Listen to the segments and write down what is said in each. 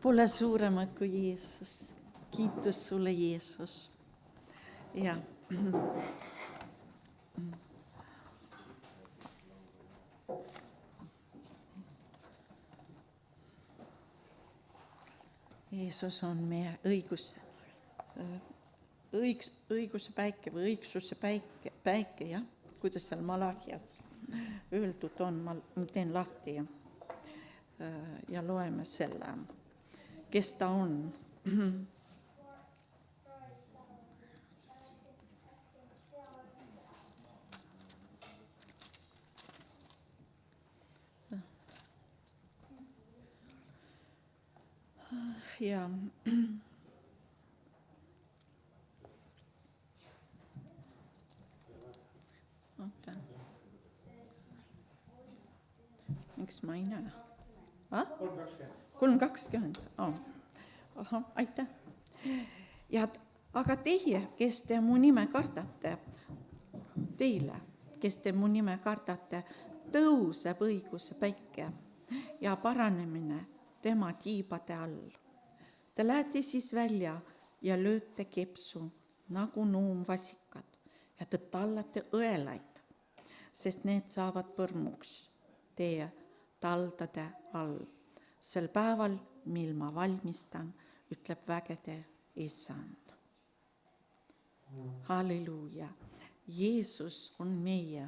Pole suuremat kui Jeesus. Kiitus sulle, Jeesus. Ja. Jeesus on meie õiguse päike või õigsuse päike, jah, kuidas seal Malachias öeldud on, ma teen lahti ja loeme selle, kes ta on. Ja oota. Miks ma ei näe? 3.20. Aha, aitäh. Ja, aga teie, kes te mu nime kardate, tõuseb õiguse päike ja paranemine tema tiibade all. Te lähete siis välja ja lööte kepsu nagu nuumvasikad ja te tallate õelaid, sest need saavad põrmuks teie taldade all. Sel päeval, mil ma valmistan, ütleb vägede Issand. Halleluuja. Jeesus on meie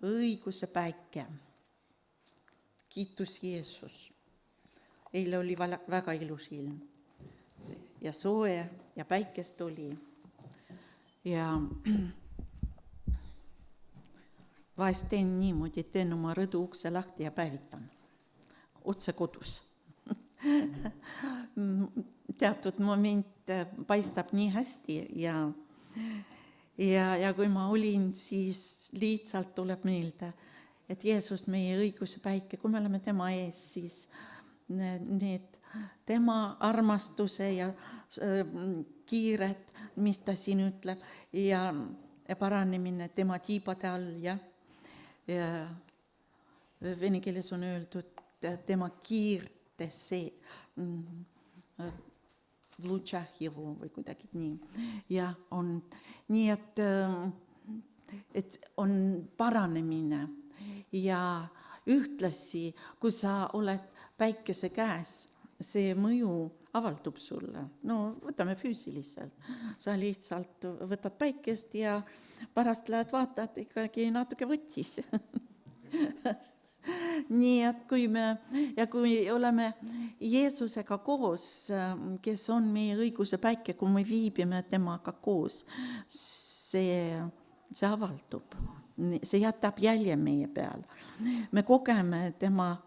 õiguse päike. Kiitus Jeesus. Eile oli väga ilus ilm ja soe ja päikest oli ja vahest teen niimoodi, teen oma rõdu ukse lahti ja päevitan otse kodus. Teatud moment paistab nii hästi ja kui ma olin, siis lihtsalt tuleb meelde, et Jeesus meie õiguse päike, kui me oleme tema ees, siis need tema armastuse ja kiired, mis ta siin ütleb, ja paranemine tema tiibade all, ja vene keeles on öeldud tema kiirtesse vlutšahjevu või kuidagi nii. Ja on nii, et on paranemine ja ühtlasi, kui sa oled päikese käes, see mõju avaldub sulle. No võtame füüsiliselt. Sa lihtsalt võtad päikest ja pärast lähed vaatad, ikkagi natuke võttis. Nii, et kui oleme Jeesusega koos, kes on meie õiguse päike, kui me viibime temaga koos, see avaldub. See jätab jälje meie peal. Me kogeme tema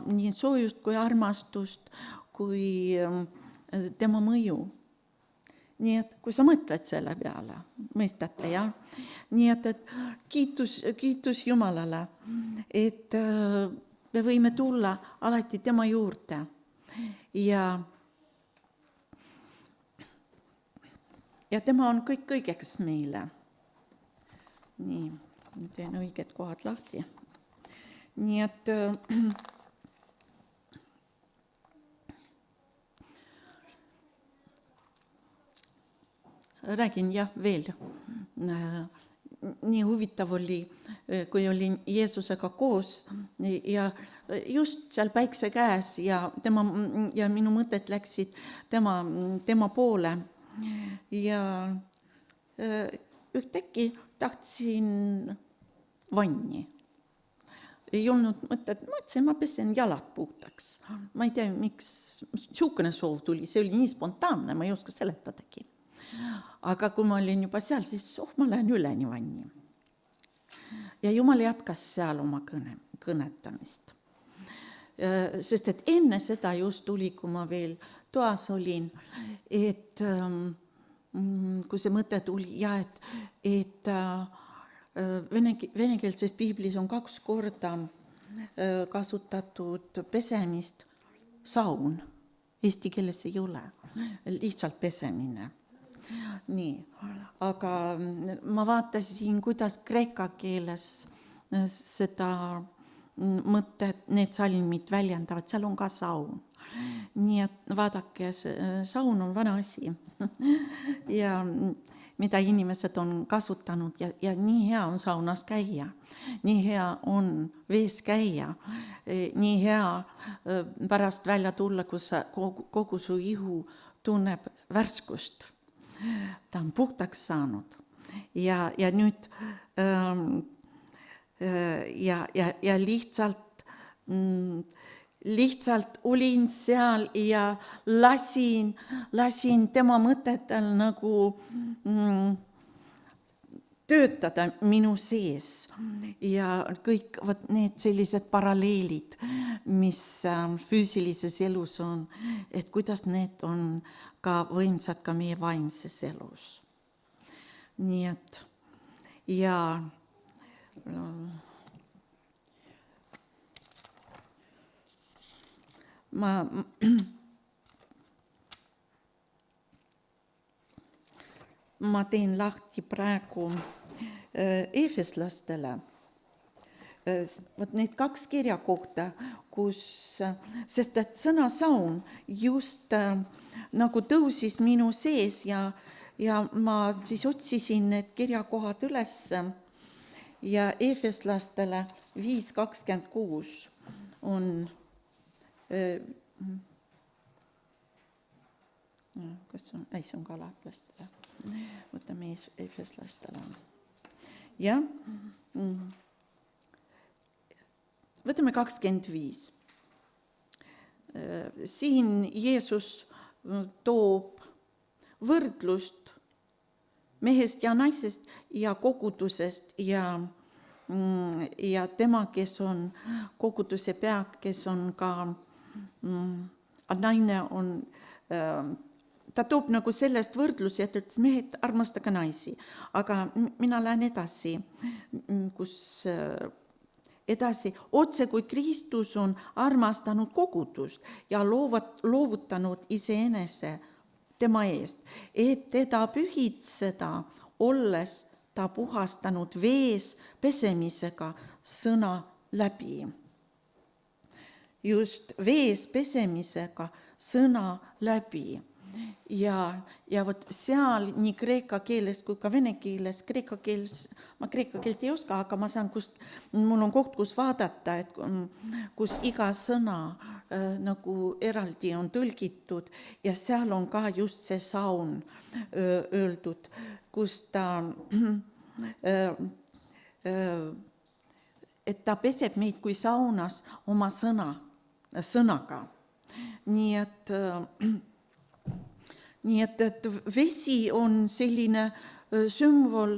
nii soojust kui armastust, kui tema mõju. Nii et kui sa mõtled selle peale, mõistate, jah? Nii et kiitus Jumalale, et me võime tulla alati tema juurde ja tema on kõik õigeks meile. Nii, teen õiged kohad lahti. Nii et räägin jah veel. Nii huvitav oli, kui olin Jeesusega koos ja just seal päikse käes ja minu mõtted läksid tema poole ja ühtäkki tahtsin vanni. Ei olnud mõtlesin, ma pesen jalad puhtaks. Ma ei tea, miks siukene soov tuli, see oli nii spontaanne, ma ei oska seletadagi. Aga kui ma olin juba seal, siis ma lähen üleni vanni. Ja Jumal jätkas seal oma kõnetamist. Sest et enne seda just tuli, kui ma veel toas olin, et kui see mõte tuli, ja et venekeelses piiblis on 2 korda kasutatud pesemist saun. Eesti keeles ei ole, lihtsalt pesemine. Nii, aga ma vaatasin, kuidas kreeka keeles seda mõtted, need salmid väljendavad, seal on ka saun. Nii et vaadake, saun on vana asi ja mida inimesed on kasutanud ja nii hea on saunas käia, nii hea on vees käia, nii hea pärast välja tulla, kus kogu su ihu tunneb värskust. Ta on puhtaks saanud ja nüüd ja lihtsalt olin seal ja lasin tema mõtetel nagu töötada minu sees ja kõik need sellised paralleelid, mis füüsilises elus on, et kuidas need on ka võimsad ka meie vaimses elus. Nii et ja ma teen lahti praegu Efeslastele. Vot need 2 kirjakohta, sest et sõna saun just nagu tõusis minu sees ja ma siis otsisin need kirjakohad üles ja Efeslastele 5:26 on kas on, see on galatlastele. Võtame Efeslastele. Ja, võtame 25. Siin Jeesus toob võrdlust mehest ja naisest ja kogudusest ja tema, kes on koguduse pea, kes on ka naine on, ta toob nagu sellest võrdlusi, et ütles, mehed, armastage naisi. Aga mina lähen edasi, otse kui Kristus on armastanud kogudust ja loovutanud iseenese tema eest, et teda pühitseda, olles ta puhastanud vees pesemisega sõna läbi. Just vees pesemisega sõna läbi. Ja vot seal nii kreeka keeles kui ka vene keeles, ma kreeka keelt ei oska, aga ma saan, mul on koht, kus vaadata, et kus iga sõna nagu eraldi on tõlgitud ja seal on ka just see saun öeldud, kus et ta peseb meid kui saunas oma sõnaga. Nii et vesi on selline sümbol,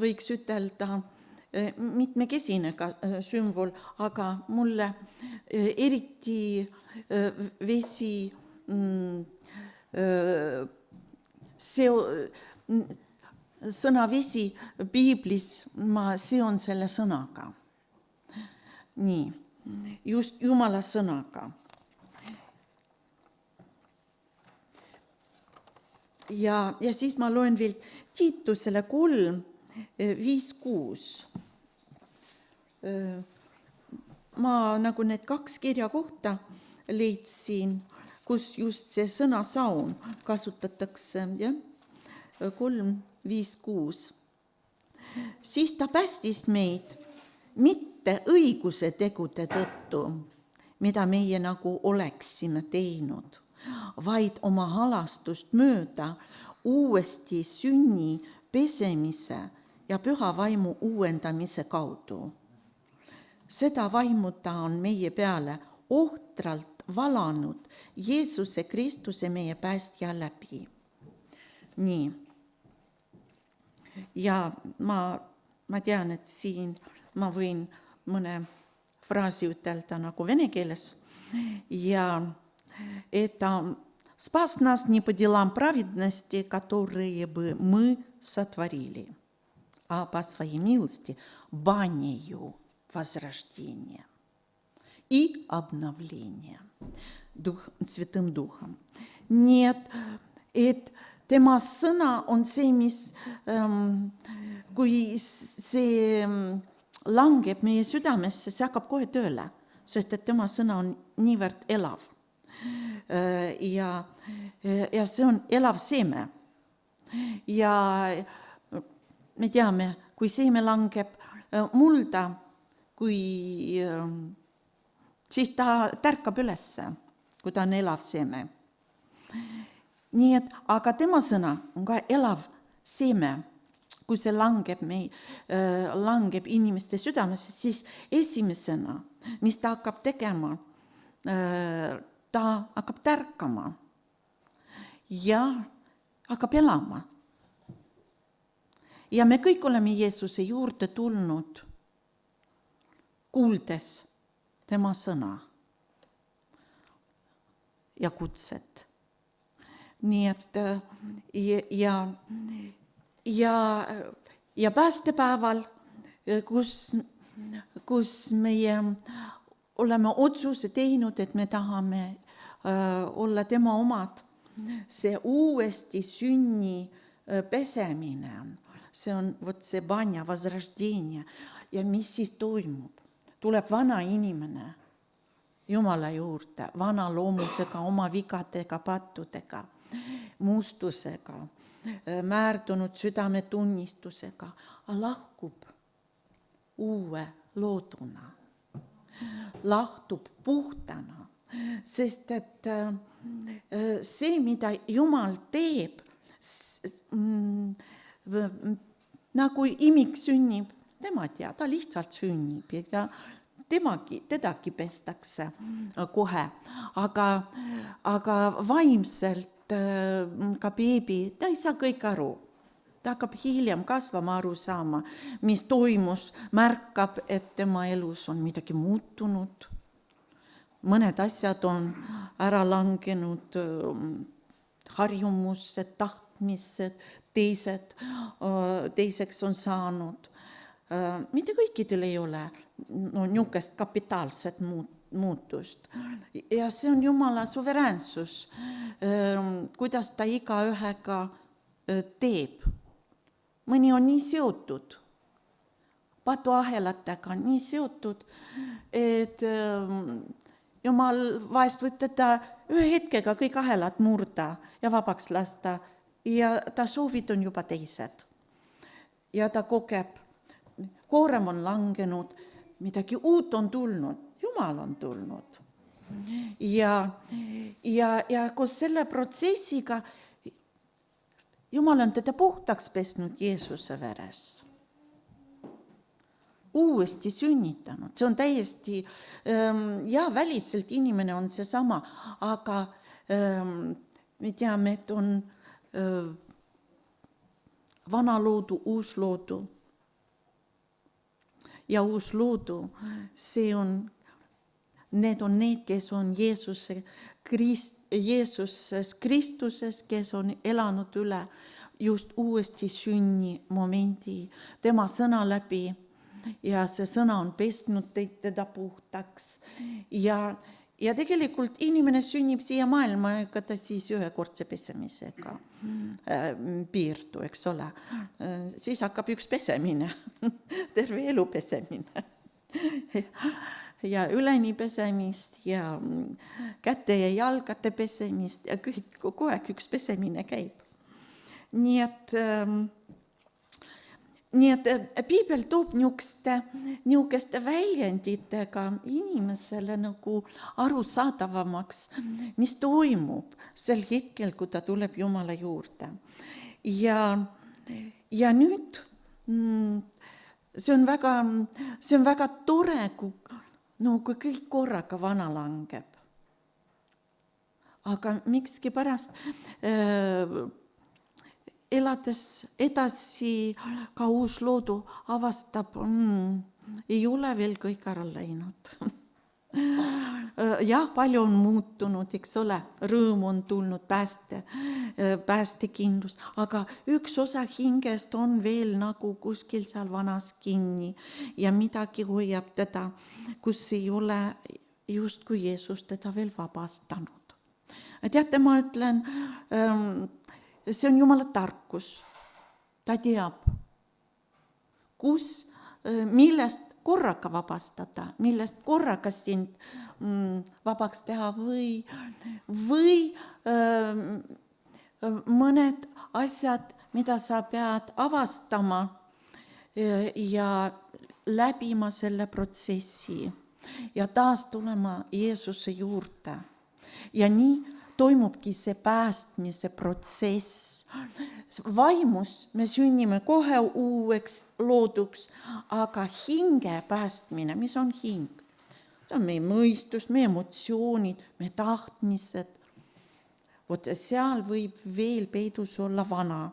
võiks ütelda, mitmekesine sümbol, aga mulle eriti vesi sõna vesi piiblis ma seon selle sõnaga. Nii, just Jumala sõnaga. Ja siis ma loen veel Tiitusele 3:5-6. Ma nagu need 2 kirjakohta leidsin, kus just see sõna saun kasutatakse, 3:5-6. Siis ta päästis meid mitte õiguse tegude tõttu, mida meie nagu oleksime teinud, vaid oma halastust mööda uuesti sünni pesemise ja püha vaimu uuendamise kaudu. Seda vaimu ta on meie peale ohtralt valanud Jeesuse Kristuse meie päästja läbi. Nii. Ja ma tean, et siin ma võin mõne fraasi ütelda nagu vene keeles ja это спас нас не по делам праведности, которые бы мы сотворили, а по своей милости банею возрождения и обновления Святым Духом. Nii et tema sõna on see, mis kui see langeb meie südamesse, see hakkab kohe tööle, sest et tema sõna on niivõrd elav. Ja see on elav seeme. Ja me teame, kui seeme langeb mulda, siis ta tärkab ülesse, kui ta on elav seeme. Nii et, aga tema sõna on ka elav seeme. Kui see langeb inimeste südamesse, siis esimesena, mis ta hakkab tegema, ta hakkab tärkama ja hakkab elama. Ja me kõik oleme Jeesuse juurde tulnud, kuuldes tema sõna ja kutset. Nii et ja päästepäeval, kus meie oleme otsuse teinud, et me tahame olla tema omad, see uuesti sünni pesemine, see on see vanja, возрождение. Ja mis siis toimub? Tuleb vana inimene Jumala juurde, vana loomusega, oma vigadega, pattudega, mustusega, määrdunud südametunnistusega, lahkub uue looduna, lahtub puhtana, sest et see, mida Jumal teeb, nagu imik sünnib, tema teab, ta lihtsalt sünnib ja tedagi pestakse kohe, aga vaimselt ka beebi, ta ei saa kõik aru. Ta hakkab hiljem kasvama aru saama, mis toimus, märkab, et tema elus on midagi muutunud. Mõned asjad on ära langenud, harjumused, tahtmised, teiseks on saanud. Mitte kõikidel ei ole niisugust kapitaalset muutust. Ja see on Jumala suveräänsus, kuidas ta igaühega teeb. Mõni on nii seotud, patuahelatega nii seotud, et Jumal vahest võib teda ühe hetkega kõik ahelad murda ja vabaks lasta ja ta soovid on juba teised. Ja ta kogeb, koorem on langenud, midagi uut on tulnud, Jumal on tulnud. Ja koos selle protsessiga Jumal on teda puhtaks pesnud Jeesuse veres. Uuesti sünnitanud. See on täiesti, väliselt inimene on see sama, aga me teame, et on vana loodu, uus loodu. Ja uus loodu, need on need, kes on Jeesuses Kristuses, kes on elanud üle just uuesti sünni momendi tema sõna läbi ja see sõna on pesnud teda puhtaks ja tegelikult inimene sünnib siia maailma, ega ta siis ühekordse pesemisega piirdu, eks ole. Siis hakkab üks pesemine, terve elu pesemine. Ja üleni pesemist ja käte ja jalgate pesemist ja kogu aeg üks pesemine käib. Nii et Piibel toob niisuguste väljenditega inimesele nagu arusaadavamaks, mis toimub sel hetkel, kui ta tuleb Jumala juurde. Ja nüüd see on väga tore, kui kõik korraga vana langeb. Aga mikski pärast elades edasi ka uus loodu avastab, ei ole veel kõik ära läinud. Jah, palju on muutunud, eks ole, rõõm on tulnud, päästekindlus, aga üks osa hingest on veel nagu kuskil seal vanas kinni ja midagi hoiab teda, kus ei ole just kui Jeesus teda veel vabastanud. Teate, ma ütlen, see on Jumala tarkus. Ta teab, millest korraga vabastada, millest korraga sind vabaks teha või mõned asjad, mida sa pead avastama ja läbima selle protsessi ja taas tulema Jeesuse juurde. Ja nii toimubki see päästmise protsess. Vaimus me sünnime kohe uueks looduks, aga hinge päästmine, mis on hing? See on meie mõistus, meie emotsioonid, meie tahtmised. Vot seal võib veel peidus olla vana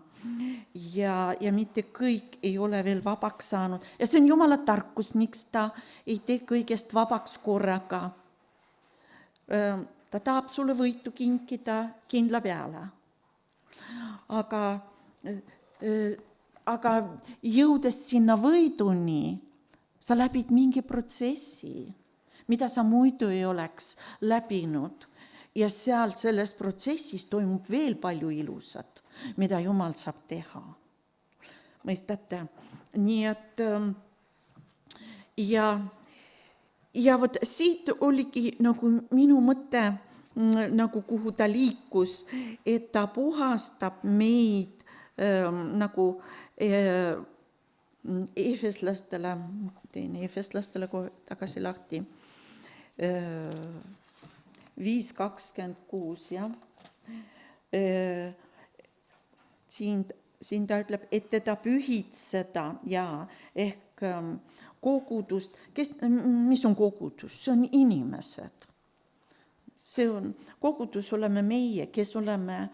ja mitte kõik ei ole veel vabaks saanud. Ja see on Jumala tarkus, miks ta ei tee kõigest vabaks korraga. Ta tahab sulle võitu kinkida kindla peale. Aga jõudes sinna võiduni, sa läbid mingi protsessi, mida sa muidu ei oleks läbinud. Ja seal selles protsessis toimub veel palju ilusat, mida Jumal saab teha. Mõistate? Nii et ja vot siit oligi nagu minu mõte, nagu kuhu ta liikus, et ta puhastab meid nagu Efeslastele, teen Efeslastele tagasi lahti, 5.26, jah. Siin ta ütleb, et teda pühitseda ja ehk kogudust. Mis on kogudus? See on inimesed. See on kogudus oleme meie, kes oleme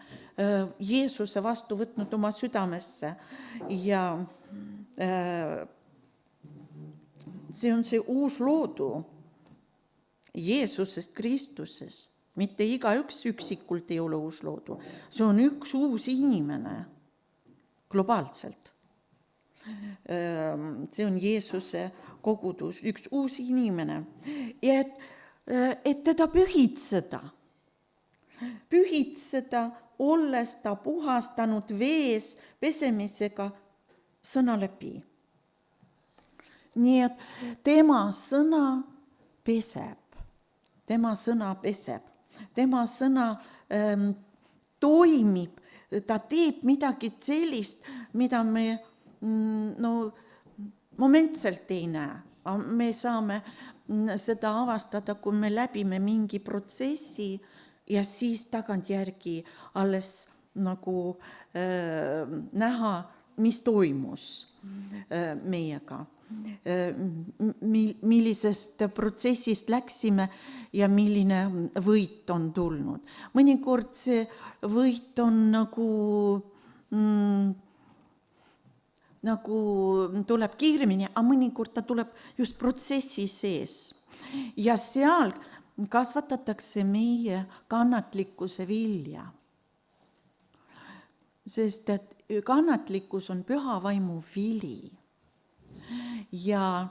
Jeesuse vastu võtnud oma südamesse ja see on see uus loodu Jeesusest Kristuses. Mitte igaüks üksikult ei ole uus loodu. See on üks uus inimene globaalselt. See on Jeesuse kogudus, üks uus inimene. Ja et teda pühitseda, olles ta puhastanud vees pesemisega sõna läbi. Nii et tema sõna peseb. Tema sõna peseb. Tema sõna toimib. Ta teeb midagi sellist, mida me momentselt ei näe. Me saame seda avastada, kui me läbime mingi protsessi ja siis tagantjärgi alles nagu näha, mis toimus meiega. Millisest protsessist läksime ja milline võit on tulnud. Mõnikord see võit on nagu tuleb kiiremini, aga mõnikord ta tuleb just protsessi sees. Ja seal kasvatatakse meie kannatlikkuse vilja. Sest et kannatlikkus on püha vaimu vili. Ja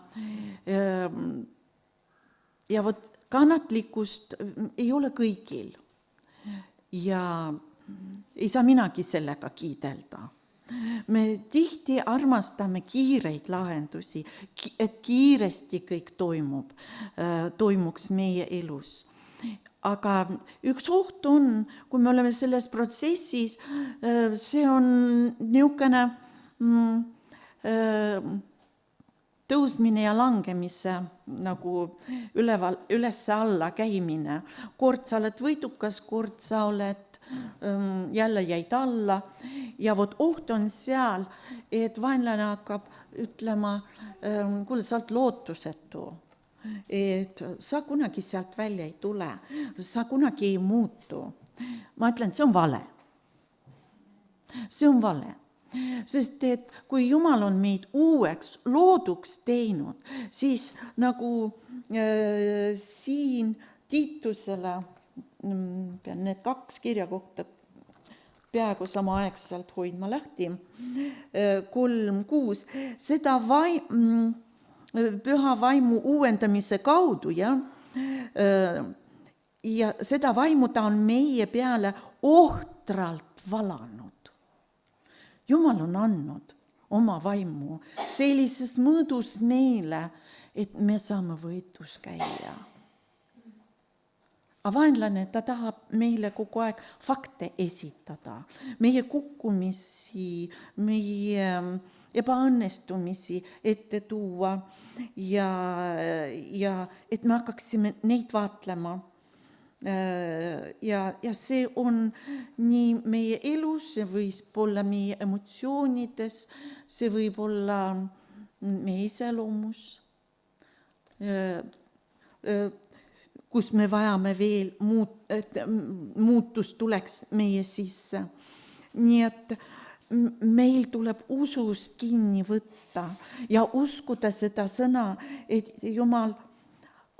vot kannatlikkust ei ole kõigil. Ja ei saa minagi sellega kiidelda. Me tihti armastame kiireid lahendusi, et kiiresti kõik toimuks meie elus. Aga üks oht on, kui me oleme selles protsessis, see on niisugune tõusmine ja langemise nagu üles-alla käimine. Kord sa oled võidukas, kord sa oled jälle jäid alla ja vot oht on seal, et vaenlane hakkab ütlema, kuule, sa oled lootusetu, et sa kunagi sealt välja ei tule, sa kunagi ei muutu. Ma ütlen, see on vale. See on vale. Sest et kui Jumal on meid uueks looduks teinud, siis nagu siin Tiitusele, pean need 2 kirja kohta peaaegu samaaegselt hoidma lahti, 3.6, seda püha vaimu uuendamise kaudu ja seda vaimu ta on meie peale ohtralt valanud. Jumal on andnud oma vaimu sellises mõõdus meile, et me saame võitus käia. Aga vaenlane, ta tahab meile kogu aeg fakte esitada, meie kukkumisi, meie ebaõnnestumisi ette tuua ja et me hakkaksime neid vaatlema. Ja see on nii meie elus, see võib olla meie emotsioonides, see võib olla meie iseloomus, kus me vajame veel muutus tuleks meie sisse. Nii et meil tuleb usust kinni võtta ja uskuda seda sõna, et Jumal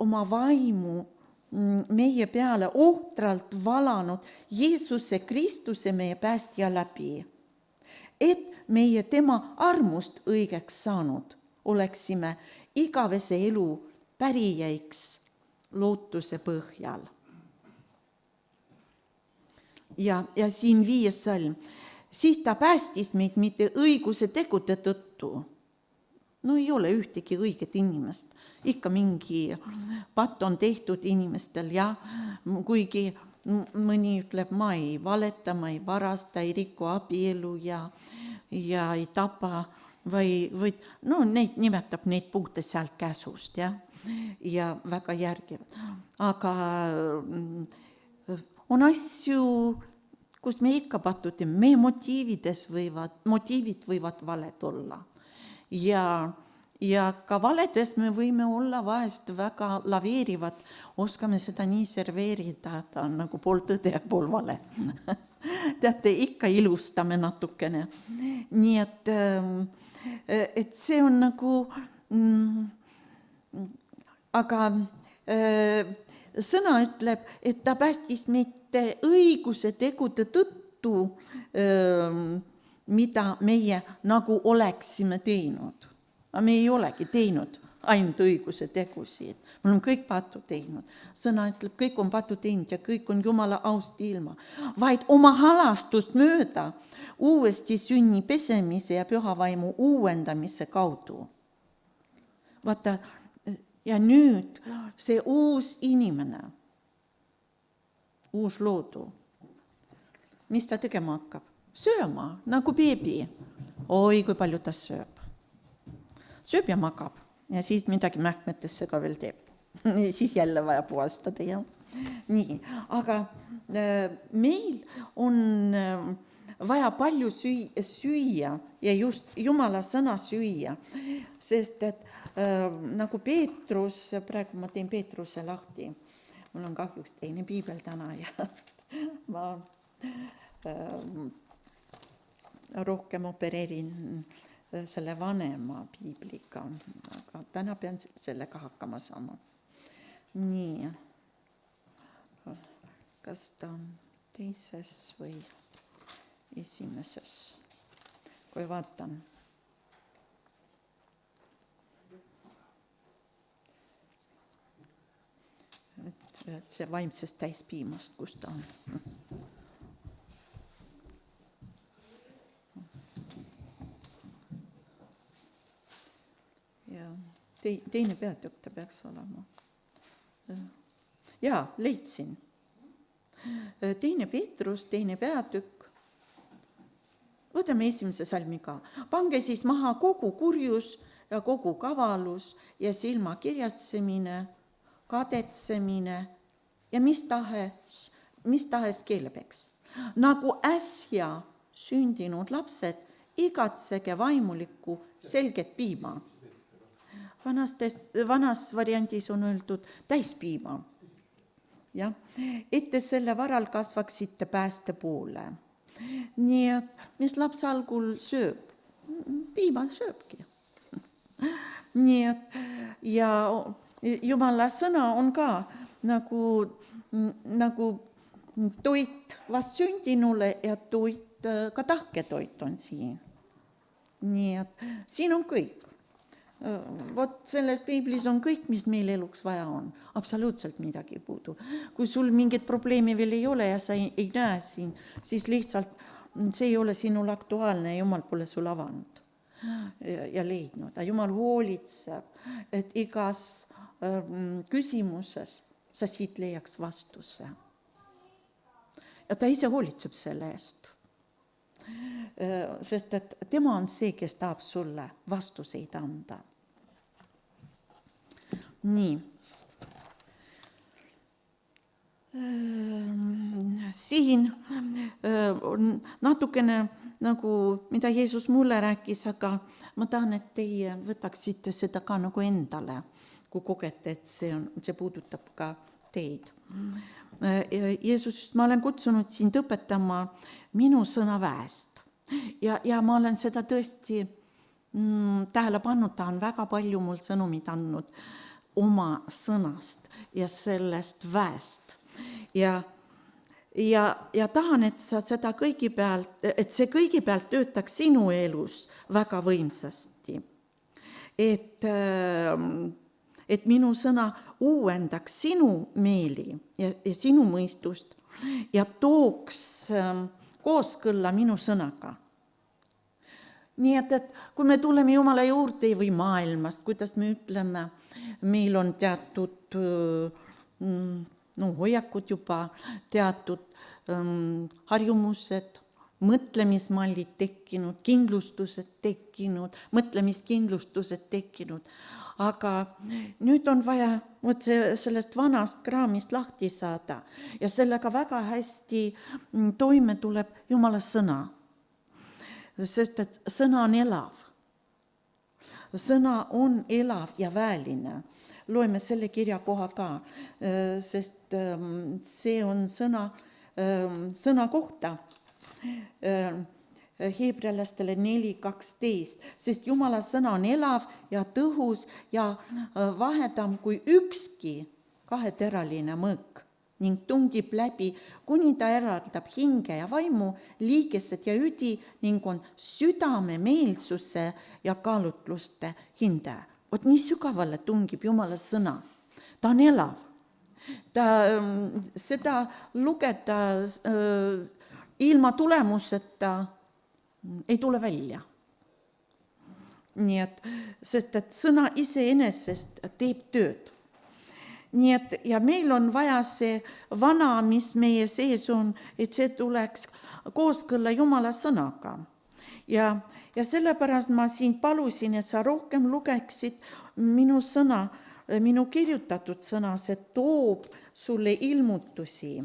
oma vaimu meie peale ohtralt valanud Jeesuse Kristuse meie päästja läbi, et meie tema armust õigeks saanud oleksime igavese elu pärijaiks lootuse põhjal. Ja siin 5. salm. Siis ta päästis meid mitte õiguse tegude tõttu. No ei ole ühtegi õiget inimest. Ikka mingi patt on tehtud inimestel ja kuigi mõni ütleb, ma ei valeta, ma ei varasta, ei riku abielu ja ei tapa või no neid nimetab neid punkte sealt käsust ja väga järgivad. Aga on asju, kus me ikka patutime, meie motiivid võivad valed olla ja ka valedes me võime olla vahest väga laveerivad, oskame seda nii serveerida, ta on nagu pool tõde ja pool vale. Teate, ikka ilustame natukene. Nii et see on nagu, aga sõna ütleb, et ta päästis mitte õiguse tegude tõttu, mida meie nagu oleksime teinud. Aga me ei olegi teinud ainult õiguse tegusid. Me oleme kõik patu teinud. Sõna ütleb, kõik on patu teinud ja kõik on Jumala aust ilma. Vaid oma halastust mööda uuesti sünni pesemise ja pühavaimu uuendamise kaudu. Vaata, ja nüüd see uus inimene, uus loodu, mis ta tegema hakkab? Sööma, nagu beebi. Oi, kui palju ta sööb. Sööb ja magab ja siis midagi mähkmetesse ka veel teeb. Siis jälle vaja puhastada ja nii. Aga meil on vaja palju süüa ja just Jumala sõna süüa, sest et nagu Peetrus, praegu ma teen Peetruse lahti, mul on kahjuks teine piibel täna ja ma rohkem opereerin selle vanema piibliga, aga täna pean sellega hakkama saama. Nii, kas ta on teises või esimeses? Kui vaatan. Et see vaimsest täispiimast, kus ta on. Teine peatükk ta peaks olema. Jaa, leidsin. Teine Peetrus, teine peatükk. Võtame esimese salmi ka. Pange siis maha kogu kurjus ja kogu kavalus ja silma kirjatsemine, kadetsemine ja mis tahes keelepeks. Nagu äsja sündinud lapsed, igatsege vaimulikku selget piima. Vanas variandis on öeldud täispiima. Ja, ette selle varal kasvaksite pääste poole. Nii et mis laps algul sööb? Piima sööbki. Nii et ja Jumala sõna on ka nagu toit vast sündinule ja toit, ka tahketoit on siin. Nii et siin on kõik. Vot selles piiblis on kõik, mis meil eluks vaja on. Absoluutselt midagi puudu. Kui sul mingit probleemi veel ei ole ja sa ei näe siin, siis lihtsalt see ei ole sinul aktuaalne ja Jumal pole sul avanud ja leidnud. Jumal hoolitseb, et igas küsimuses sa siit leiaks vastuse. Ja ta ise hoolitseb selle eest. Sest et tema on see, kes tahab sulle vastuseid anda. Nii. Siin on natukene nagu, mida Jeesus mulle rääkis, aga ma tahan, et teie võtaksite seda ka nagu endale, kui kogete, et see puudutab ka teid. Jeesus, ma olen kutsunud sind õpetama minu sõna väest. Ja ma olen seda tõesti tähele pannud, ta on väga palju mul sõnumid andnud oma sõnast ja sellest väest. Ja tahan, et sa seda et see kõigepealt töötaks sinu elus väga võimsasti. Et minu sõna uuendaks sinu meeli ja sinu mõistust ja tooks kooskõlla minu sõnaga. Nii et kui me tuleme Jumala juurde või maailmast, kuidas me ütleme, meil on teatud hoiakud juba, teatud harjumused, mõtlemismallid tekkinud, kindlustused tekkinud, mõtlemiskindlustused tekkinud. Aga nüüd on vaja sellest vanast kraamist lahti saada ja sellega väga hästi toime tuleb Jumala sõna. Sest et sõna on elav. Sõna on elav ja väeline. Loeme selle kirja koha ka, sest see on sõna kohta. Heebrealastele 4:12, sest Jumala sõna on elav ja tõhus ja vahedam kui ükski kaheteraline mõõk ning tungib läbi, kuni ta eraldab hinge ja vaimu, liigesed ja üdi ning on südame meelsuse ja kaalutluste hindaja. Vot nii sügavale tungib Jumala sõna. Ta on elav. Seda lugeda ilma tulemuseta ei tule välja. Nii et, sest et sõna iseenesest teeb tööd. Nii et, ja meil on vaja see vana, mis meie sees on, et see tuleks kooskõlla Jumala sõnaga. Ja sellepärast ma siin palusin, et sa rohkem lugeksid minu sõna, minu kirjutatud sõna, see toob sulle ilmutusi.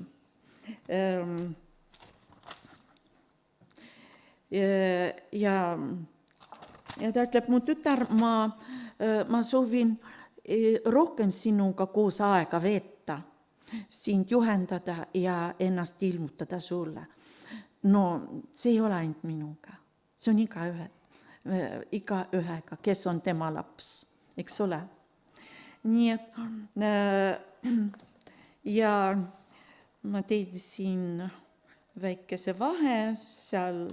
Ja ta ütleb, mu tütar, ma soovin rohkem sinuga koos aega veeta, sind juhendada ja ennast ilmutada sulle. No see ei ole ainult minuga, see on igaühega, kes on tema laps, eks ole. Nii et ja ma tein siin väikese vahe, seal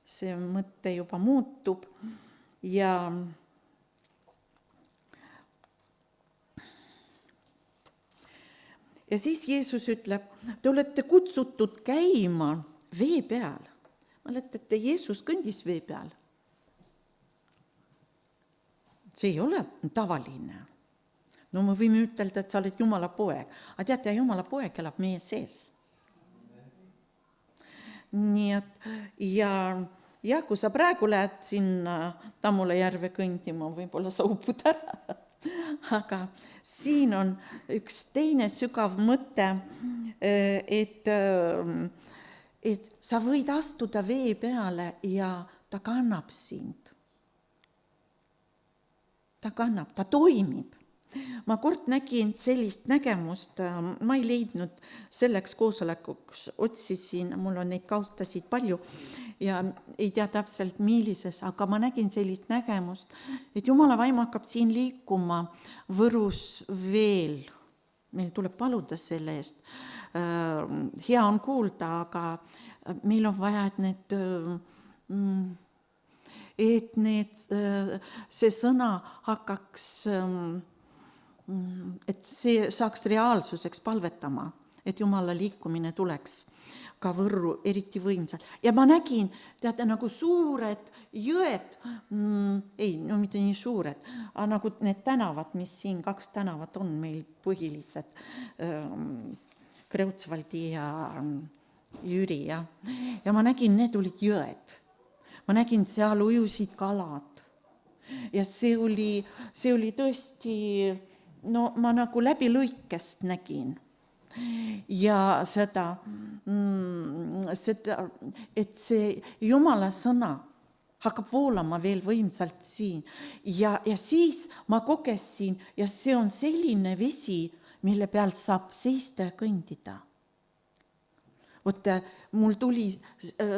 see mõte juba muutub ja siis Jeesus ütleb, te olete kutsutud käima vee peal. Mäletate, Jeesus kõndis vee peal. See ei ole tavaline. No me võime ütelda, et sa oled Jumala poeg. Aga teate, Jumala poeg elab meie sees. Nii et, ja kui sa praegu lähed sinna Tammula järve kõndima, võib-olla sa upud ära. Aga siin on üks teine sügav mõte, et sa võid astuda vee peale ja ta kannab sind. Ta kannab, ta toimib. Ma kord nägin sellist nägemust, ma ei leidnud selleks koosolekuks, otsisin, mul on neid kaustasid palju ja ei tea täpselt millises, aga ma nägin sellist nägemust, et Jumala vaim hakkab siin liikuma Võrus veel. Meil tuleb paluda selle eest. Hea on kuulda, aga meil on vaja, et see sõna hakkaks, et see saaks reaalsuseks palvetama, et Jumala liikumine tuleks ka Võrru eriti võimsalt. Ja ma nägin, teate, nagu suured jõed, ei, no mitte nii suured, aga nagu need tänavad, mis siin 2 tänavat on meil põhilised, Kreutzwaldi ja Jüri, ja ma nägin, need olid jõed. Ma nägin, seal ujusid kalad ja see oli tõesti, no ma nagu läbi lõikest nägin ja seda, et see Jumala sõna hakkab voolama veel võimsalt siin ja siis ma kogesin ja see on selline vesi, mille peal saab seista ja kõndida. Vot mul tuli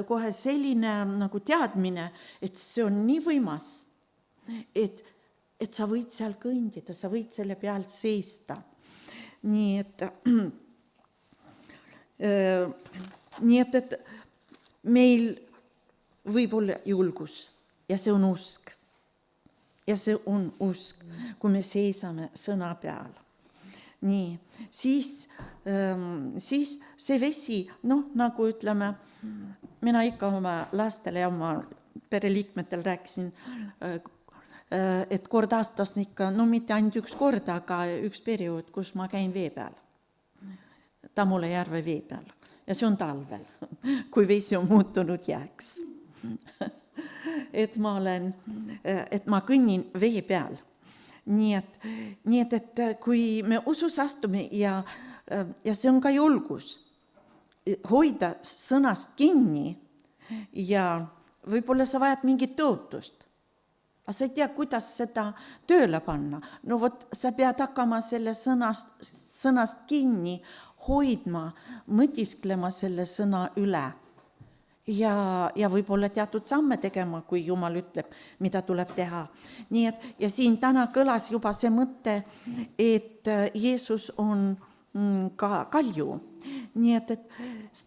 kohe selline nagu teadmine, et see on nii võimas, et sa võid seal kõndida, sa võid selle peal seista. Nii et meil võib olla julgus ja see on usk. Ja see on usk, kui me seisame sõna peal. Nii, siis see vesi, nagu ütleme, mina ikka oma lastele ja oma pereliikmetel rääkisin, et kord aastas ikka, mitte ainult 1 kord, aga üks periood, kus ma käin vee peal. Tamule järve vee peal. Ja see on talvel, kui vesi on muutunud jääks. Et ma kõnnin vee peal. Nii et kui me usus astume ja see on ka julgus hoida sõnast kinni ja võib-olla sa vajad mingit tõotust, aga sa ei tea, kuidas seda tööle panna. No vot, sa pead hakkama selle sõnast kinni hoidma, mõtisklema selle sõna üle ja võib-olla teatud samme tegema, kui Jumal ütleb, mida tuleb teha. Nii et, ja siin täna kõlas juba see mõte, et Jeesus on ka kalju. Nii et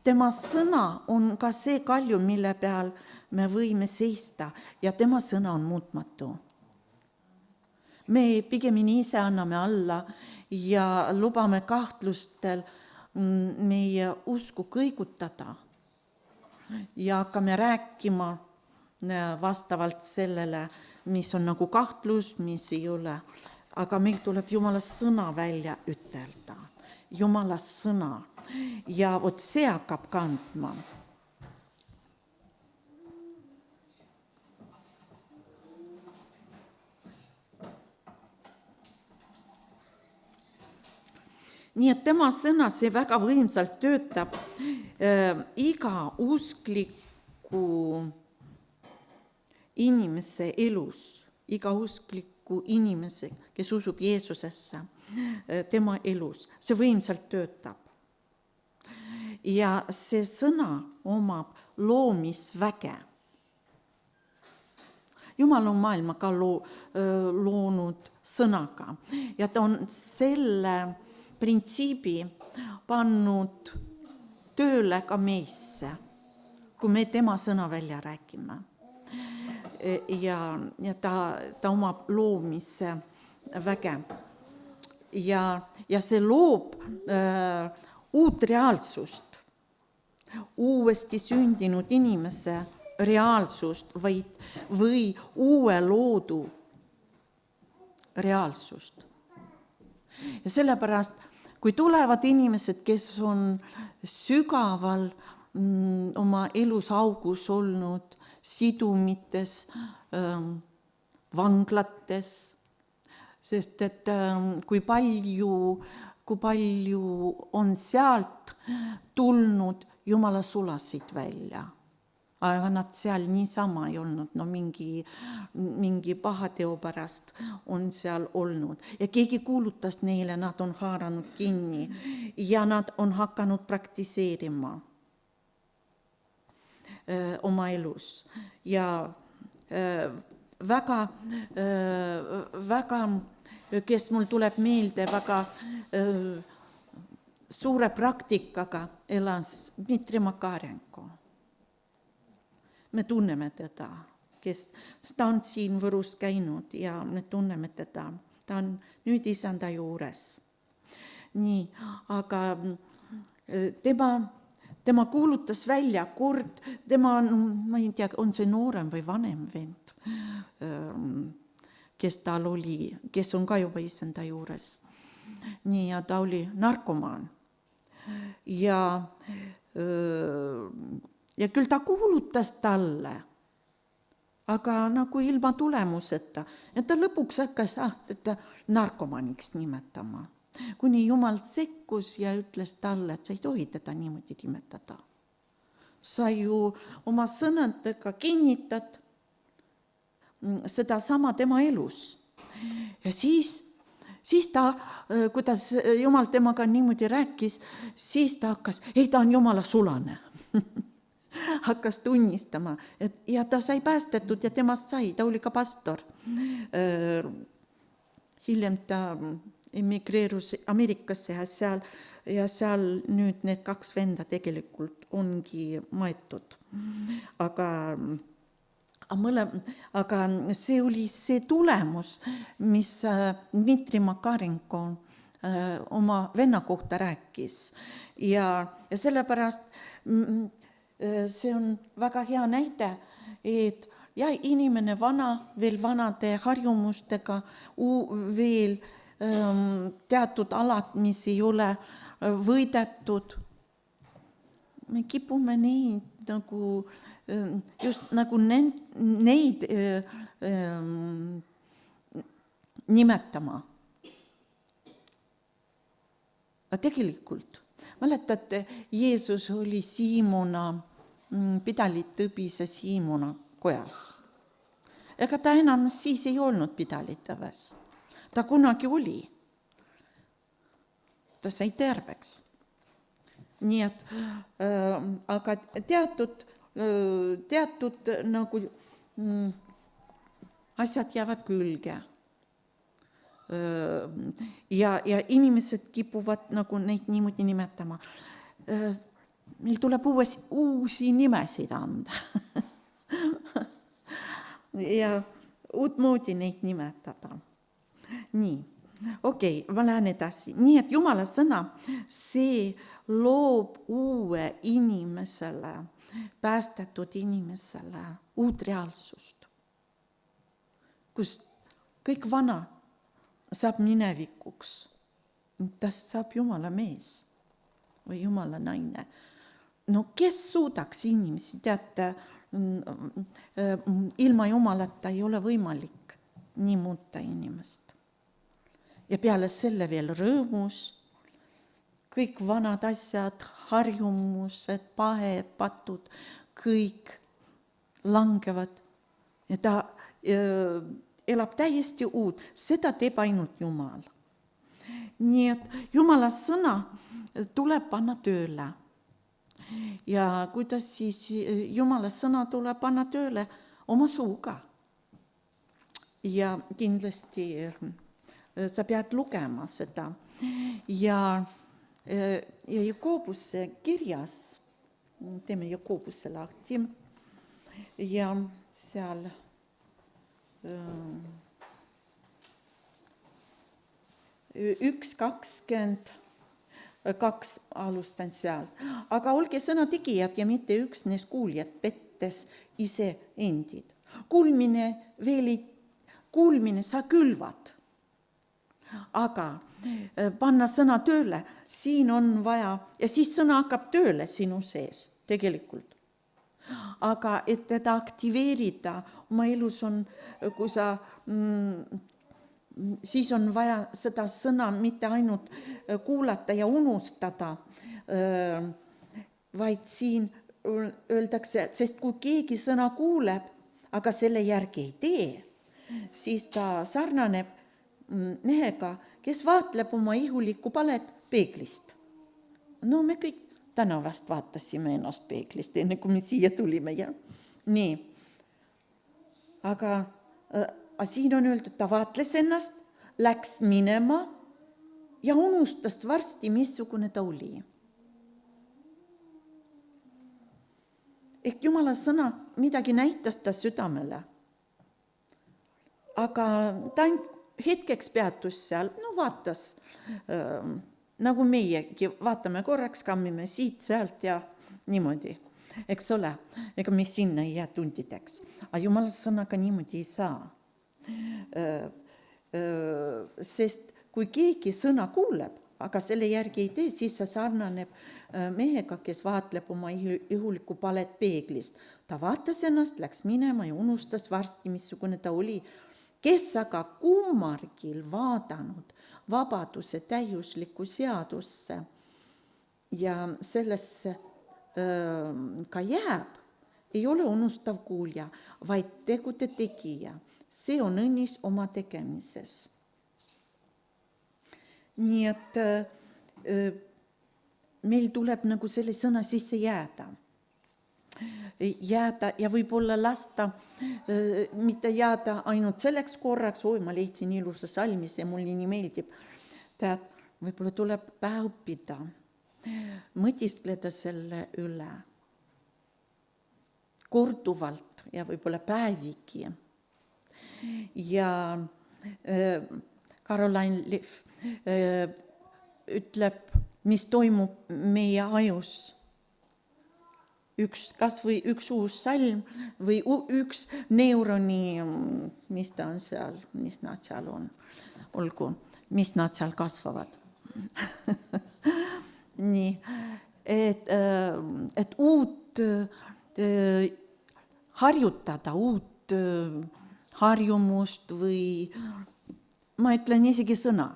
tema sõna on ka see kalju, mille peal me võime seista ja tema sõna on muutmatu. Me pigemini ise anname alla ja lubame kahtlustel meie usku kõigutada. Ja hakkame rääkima vastavalt sellele, mis on nagu kahtlus, mis ei ole. Aga meil tuleb Jumala sõna välja ütelda. Jumala sõna. Ja vot see hakkab kandma. Nii et tema sõna, see väga võimsalt töötab iga uskliku inimese elus, iga uskliku inimese, kes usub Jeesusesse, tema elus, see võimsalt töötab. Ja see sõna omab loomisväge. Jumal on maailma ka loonud sõnaga ja ta on selle printsiibi pannud tööle ka meisse, kui me tema sõna välja räägime. Ja ta omab loomise väge. Ja see loob uut reaalsust, uuesti sündinud inimese reaalsust või uue loodu reaalsust. Ja sellepärast, kui tulevad inimesed, kes on sügaval oma elus augus olnud, sidumites, vanglates, sest et kui palju on sealt tulnud, Jumala sulasid välja. Aga nad seal niisama ei olnud, mingi pahateo pärast on seal olnud. Ja keegi kuulutas neile, nad on haaranud kinni ja nad on hakanud praktiseerima oma elus. Ja väga, kes mul tuleb meelde, väga suure praktikaga elas Dmitri Makarenko. Me tunneme teda, ta on siin Võrus käinud ja me tunneme teda. Ta on nüüd isanda juures. Nii, aga tema kuulutas välja kord, tema, ma ei tea, on see noorem või vanem vend, kes tal oli, kes on ka juba issanda juures. Nii, ja ta oli narkomaan. Ja küll ta kuulutas talle, aga nagu ilma tulemuseta. Ja ta lõpuks hakkas teda narkomaaniks nimetama. Kuni Jumal sekkus ja ütles talle, et sa ei tohi teda niimoodi nimetada. Sa ju oma sõnadega kinnitad seda sama tema elus. Ja siis ta, kuidas Jumal temaga niimoodi rääkis, siis ta hakkas, ta on Jumala sulane. Hakkas tunnistama, ja ta sai päästetud ja temast sai, ta oli ka pastor. Hiljem ta emigreerus Ameerikasse ja seal nüüd need 2 venda tegelikult ongi maetud. Aga see oli see tulemus, mis Dmitri Makarenko oma venna kohta rääkis. Ja sellepärast see on väga hea näide, et inimene veel vanade harjumustega, veel teatud alad, mis ei ole võidetud. Me kipume neid nagu just nagu neid nimetama. Aga tegelikult, mäletate, Jeesus oli Siimona, Pidalit õbise Siimona kojas. Ega ta enam siis ei olnud Pidalitavas. Ta kunagi oli. Ta sai terveks. Nii et, aga teatud nagu asjad jäävad külge. Ja inimesed kipuvad nagu neid niimoodi nimetama. Meil tuleb uusi nimesid anda. Ja uutmoodi neid nimetada. Nii, okei, ma lähen edasi. Nii, et Jumala sõna, see loob uue inimesele, päästetud inimesele uut reaalsust, kus kõik vana saab minevikuks. Tast saab Jumala mees või Jumala naine. No kes suudaks inimesi, teate, ilma Jumalata ei ole võimalik nii muuta inimest. Ja peale selle veel rõõmus, kõik vanad asjad, harjumused, pahed, patud, kõik langevad ja ta elab täiesti uut. Seda teeb ainult Jumal. Nii et Jumala sõna tuleb panna tööle. Ja kuidas siis Jumala sõna tuleb panna tööle oma suuga. Ja kindlasti sa pead lugema seda. Ja Jakobuse kirjas, teeme Jakobuse lahti, ja seal 1:22 alustan seal. Aga olge sõna tegijad ja mitte üksnes kuuljad, pettes ise endid. Kuulmine sa külvad. Aga panna sõna tööle, siin on vaja, ja siis sõna hakkab tööle sinu sees, tegelikult. Aga et teda aktiveerida, oma elus on, kui sa, siis on vaja seda sõna mitte ainult kuulata ja unustada, vaid siin öeldakse, sest kui keegi sõna kuuleb, aga selle järgi ei tee, siis ta sarnaneb mehega, kes vaatleb oma ihulikku palet peeglist. No me kõik tänavast vaatasime ennast peeglist, enne kui me siia tulime. Ja? Nii. Aga siin on öeldud, ta vaatles ennast, läks minema ja unustas varsti, missugune ta oli. Ehk Jumala sõna midagi näitas ta südamele. Aga ta hetkeks peatus seal, no vaatas nagu meiegi, vaatame korraks, kammime siit-sealt ja niimoodi, eks ole, ega me sinna ei jää tundideks. Aga Jumala sõnaga niimoodi ei saa. Sest kui keegi sõna kuuleb, aga selle järgi ei tee, siis see sarnaneb mehega, kes vaatleb oma ihulikku palet peeglist. Ta vaatas ennast, läks minema ja unustas varsti, missugune ta oli, kes aga kummargil vaadanud vabaduse täiuslikku seadusse ja sellesse ka jääb, ei ole unustav kuulja, vaid tegude tegija. See on õnnis oma tegemises. Nii et meil tuleb nagu selle sõna sisse jääda ja võib-olla lasta, mitte jääda ainult selleks korraks, ma leidsin ilusa salmi, see mulle nii meeldib. Tead, võib-olla tuleb pähe õppida, mõtiskleda selle üle korduvalt ja võib-olla päevigi. Ja Caroline Leaf ütleb, mis toimub meie ajus. Kas või üks uus salm või üks neuroni, mis ta on seal, mis nad seal on, olgu, mis nad seal kasvavad. Nii, et uut harjutada, uut harjumust või ma ütlen isegi sõna.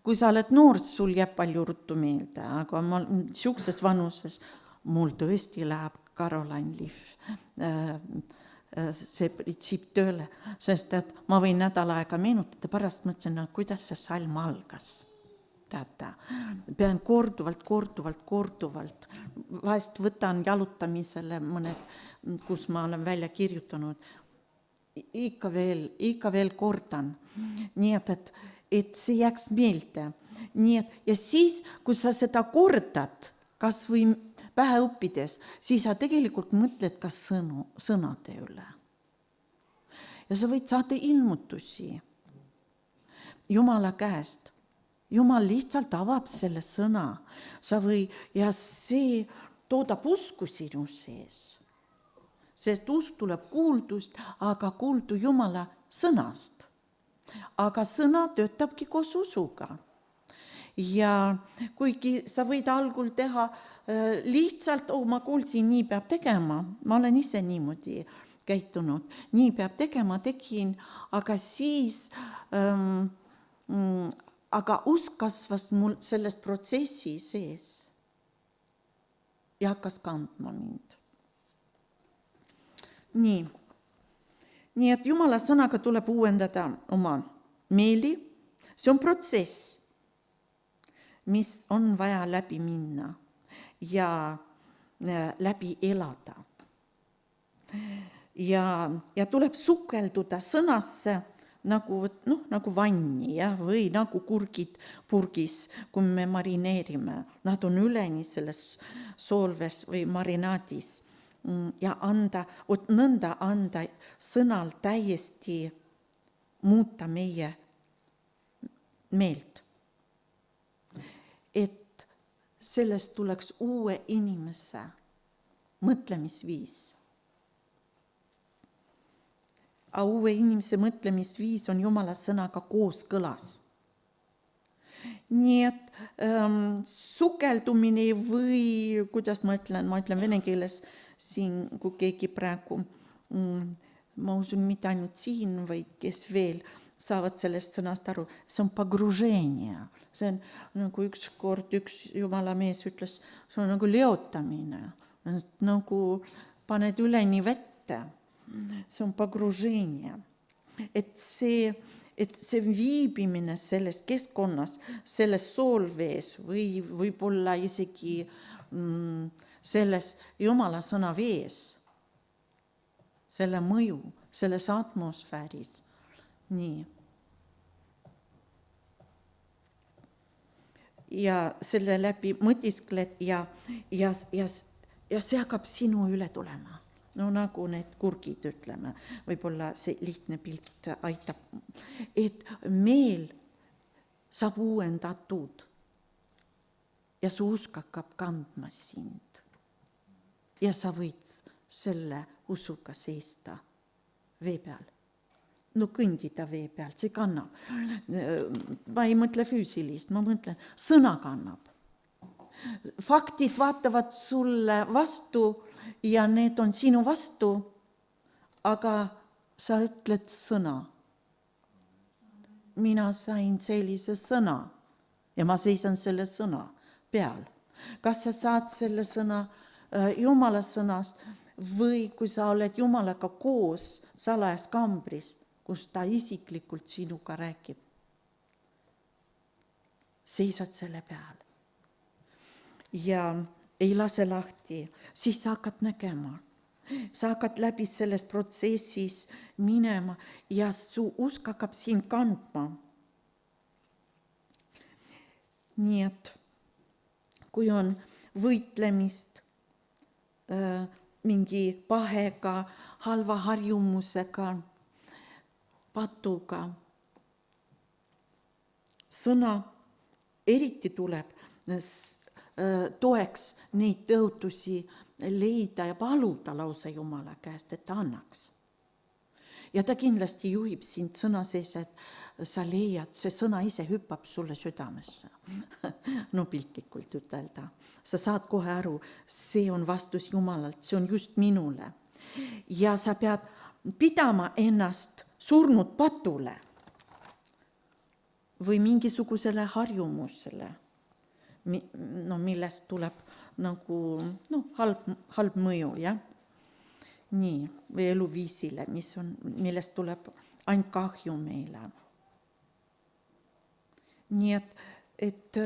Kui sa oled noor, sul jääb palju ruttu meelde, aga ma siukses vanuses mul tõesti läheb Caroline Leaf see printsiip tööle, sest et ma võin nädal aega meenutada, pärast mõtlesin, kuidas see salm algas. Teate, pean korduvalt, vahest võtan jalutamisele mõned, kus ma olen välja kirjutanud, ikka veel kordan. Nii et see jääks meelde. Nii et, ja siis, kui sa seda kordad, kas või pähe õppides, siis sa tegelikult mõtled ka sõnade üle. Ja sa võid saada ilmutusi Jumala käest. Jumal lihtsalt avab selle sõna. Ja see toodab usku sinu sees. Sest usk tuleb kuuldust, aga kuuldu Jumala sõnast. Aga sõna töötabki koos usuga. Ja kuigi sa võid algul teha lihtsalt, ma kuulsin, nii peab tegema, ma olen ise niimoodi käitunud, nii peab tegema, tegin, aga siis, aga usk kasvas mul sellest protsessi sees ja hakkas kandma mind. Nii et Jumala sõnaga tuleb uuendada oma meeli, see on protsess, mis on vaja läbi minna ja läbi elada. Ja tuleb sukelduda sõnasse nagu vanni või nagu kurgid purgis, kui me marineerime. Nad on üleni selles soolves või marinaadis ja nõnda anda sõnal täiesti muuta meie meelt. Et sellest tuleks uue inimese mõtlemisviis. A uue inimese mõtlemisviis on Jumala sõnaga kooskõlas. Nii et sukeldumine või, kuidas ma ütlen vene keeles siin, kui keegi praegu, ma usun mitte ainult siin, vaid kes veel saavad sellest sõnast aru, see on pogružение. See on nagu üks Jumala mees ütles, see on nagu leotamine, nagu paned üleni vette. See on pogružение. Et see viibimine selles keskkonnas, selles soolvees või võib-olla isegi selles Jumala sõna vees, selle mõju, selles atmosfääris. Nii. Ja selle läbi mõtiskled ja see hakkab sinu üle tulema. No nagu need kurgid ütleme, võib-olla see lihtne pilt aitab, et meel saab uuendatud ja su usk hakkab kandma sind. Ja sa võid selle usuga seista vee peal. No kõndida vee peal, see kannab. Ma ei mõtle füüsilist, ma mõtlen, sõna kannab. Faktid vaatavad sulle vastu ja need on sinu vastu, aga sa ütled sõna. Mina sain sellise sõna ja ma seisan selle sõna peal. Kas sa saad selle sõna Jumala sõnast või kui sa oled Jumalaga koos salajas kambris, kus ta isiklikult sinuga räägib. Seisad selle peal ja ei lase lahti, siis sa hakkad nägema. Sa hakkad läbi selles protsessis minema ja su usk hakkab sind kandma. Nii et kui on võitlemist mingi pahega, halva harjumusega, patuga, sõna eriti tuleb toeks neid tõotusi leida ja paluda lausa Jumala käest, et ta annaks. Ja ta kindlasti juhib sind sõna sees, et sa leiad, see sõna ise hüppab sulle südamesse. No piltlikult ütelda. Sa saad kohe aru, see on vastus Jumalalt, see on just minule. Ja sa pead pidama ennast surnud patule või mingisugusele harjumusele, millest tuleb nagu halb mõju, jah? Nii, või eluviisile, millest tuleb ainult kahju meile. Nii et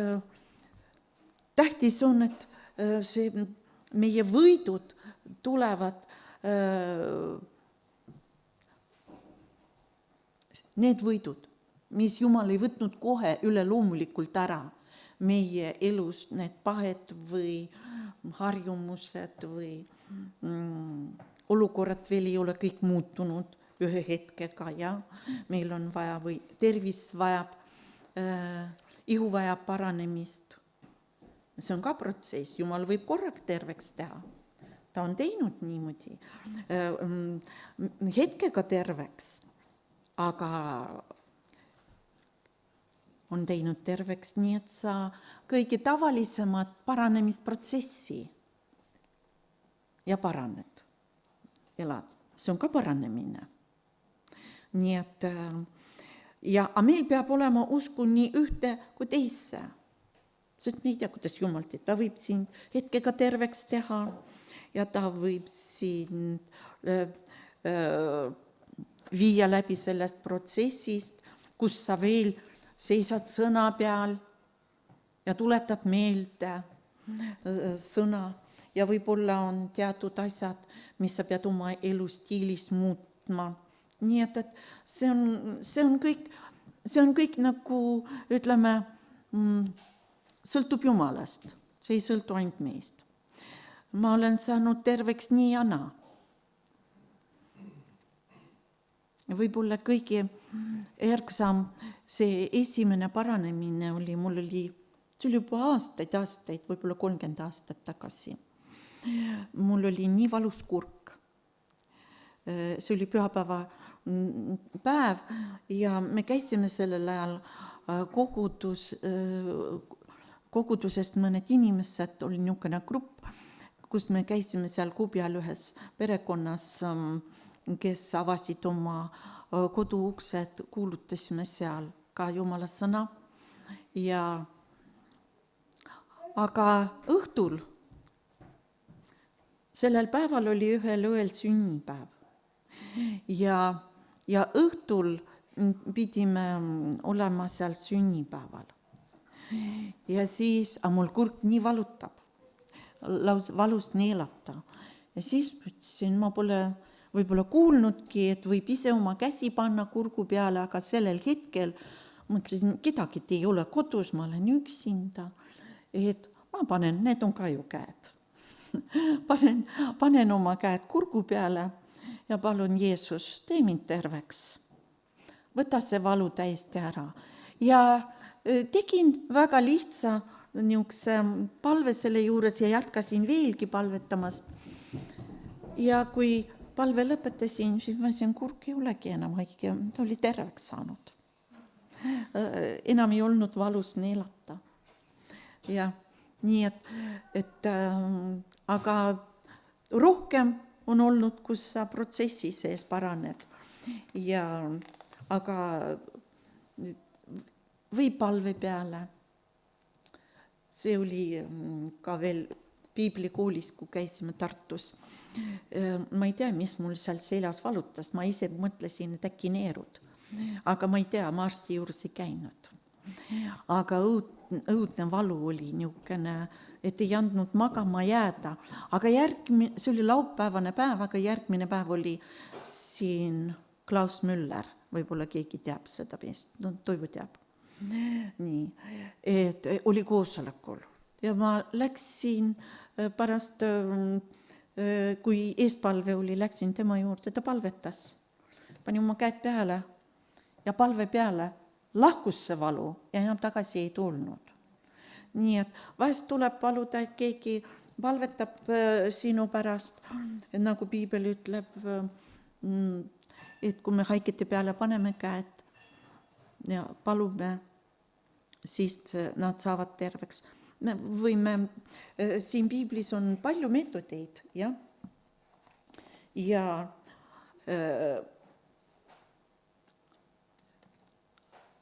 tähtis on, et see meie võidud tulevad, need võidud, mis Jumal ei võtnud kohe üle loomulikult ära meie elus, need pahed või harjumused või olukorrad veel ei ole kõik muutunud ühe hetkega ja meil on vaja või tervis vajab, ihu vajab paranemist. See on ka protsess, Jumal võib korraga terveks teha. Ta on teinud niimoodi hetkega terveks, aga on teinud terveks nii, et sa kõige tavalisemat paranemisprotsessi ja paraned, elad. See on ka paranemine. Nii et aga meil peab olema usku nii ühte kui teisse. Sest me ei tea, kuidas Jumal teeb. Ta võib sind hetkega terveks teha ja ta võib sind viia läbi sellest protsessist, kus sa veel seisad sõna peal ja tuletad meelde sõna ja võib-olla on teatud asjad, mis sa pead oma elustiilis muutma. Nii et see on kõik nagu, ütleme, sõltub Jumalast. See ei sõltu ainult meist. Ma olen saanud terveks nii ja naa. Võib-olla kõige järgsam see esimene paranemine oli, see oli juba aastaid, võib-olla 30 aastat tagasi. Mul oli nii valus kurk. See oli pühapäeva päev ja me käisime sellel ajal kogudusest mõned inimesed, oli niisugune grupp, kus me käisime seal Kubjal ühes perekonnas, kes avasid oma koduuksed, kuulutasime seal ka Jumala sõna. Aga õhtul, sellel päeval oli ühel õel sünnipäev ja õhtul pidime olema seal sünnipäeval. Ja siis, mul kurk nii valutab, valust neelata. Ja siis ütlesin, ma pole võib-olla kuulnudki, et võib ise oma käsi panna kurgu peale, aga sellel hetkel mõtlesin, kedagi ei ole kodus, ma olen üksinda, et ma panen, need on ka ju käed. Panen oma käed kurgu peale ja palun Jeesus, tee mind terveks. Võta see valu täiesti ära. Ja tegin väga lihtsa niisuguse palve selle juures ja jätkasin veelgi palvetamast. Ja kui palve lõpetasin, siis ma ütlesin, kurk ei olegi enam haige, ta oli terveks saanud. Enam ei olnud valus neelata. Ja nii, aga rohkem on olnud, kus sa protsessi sees paraned. Aga või palve peale. See oli ka veel piiblikoolis, kui käisime Tartus. Ma ei tea, mis mul seal seljas valutas. Ma ise mõtlesin, et äkki neerud. Aga ma ei tea, ma arsti juures ei käinud. Aga õudne valu oli niisugune, et ei andnud magama jääda. Aga see oli laupäevane päev, aga järgmine päev oli siin Klaus Müller. Võib-olla keegi teab seda meest. No, Toivo teab. Nii, et oli koosolekul. Ja ma läksin pärast, kui eespalve oli, läksin tema juurde, ta palvetas. Pani oma käed peale ja palve peale lahkus see valu ja enam tagasi ei tulnud. Nii, et vahest tuleb paluda, et keegi palvetab sinu pärast, nagu piibel ütleb, et kui me haigete peale paneme käed ja palume, siis nad saavad terveks. Me võime, siin piiblis on palju meetodeid, ja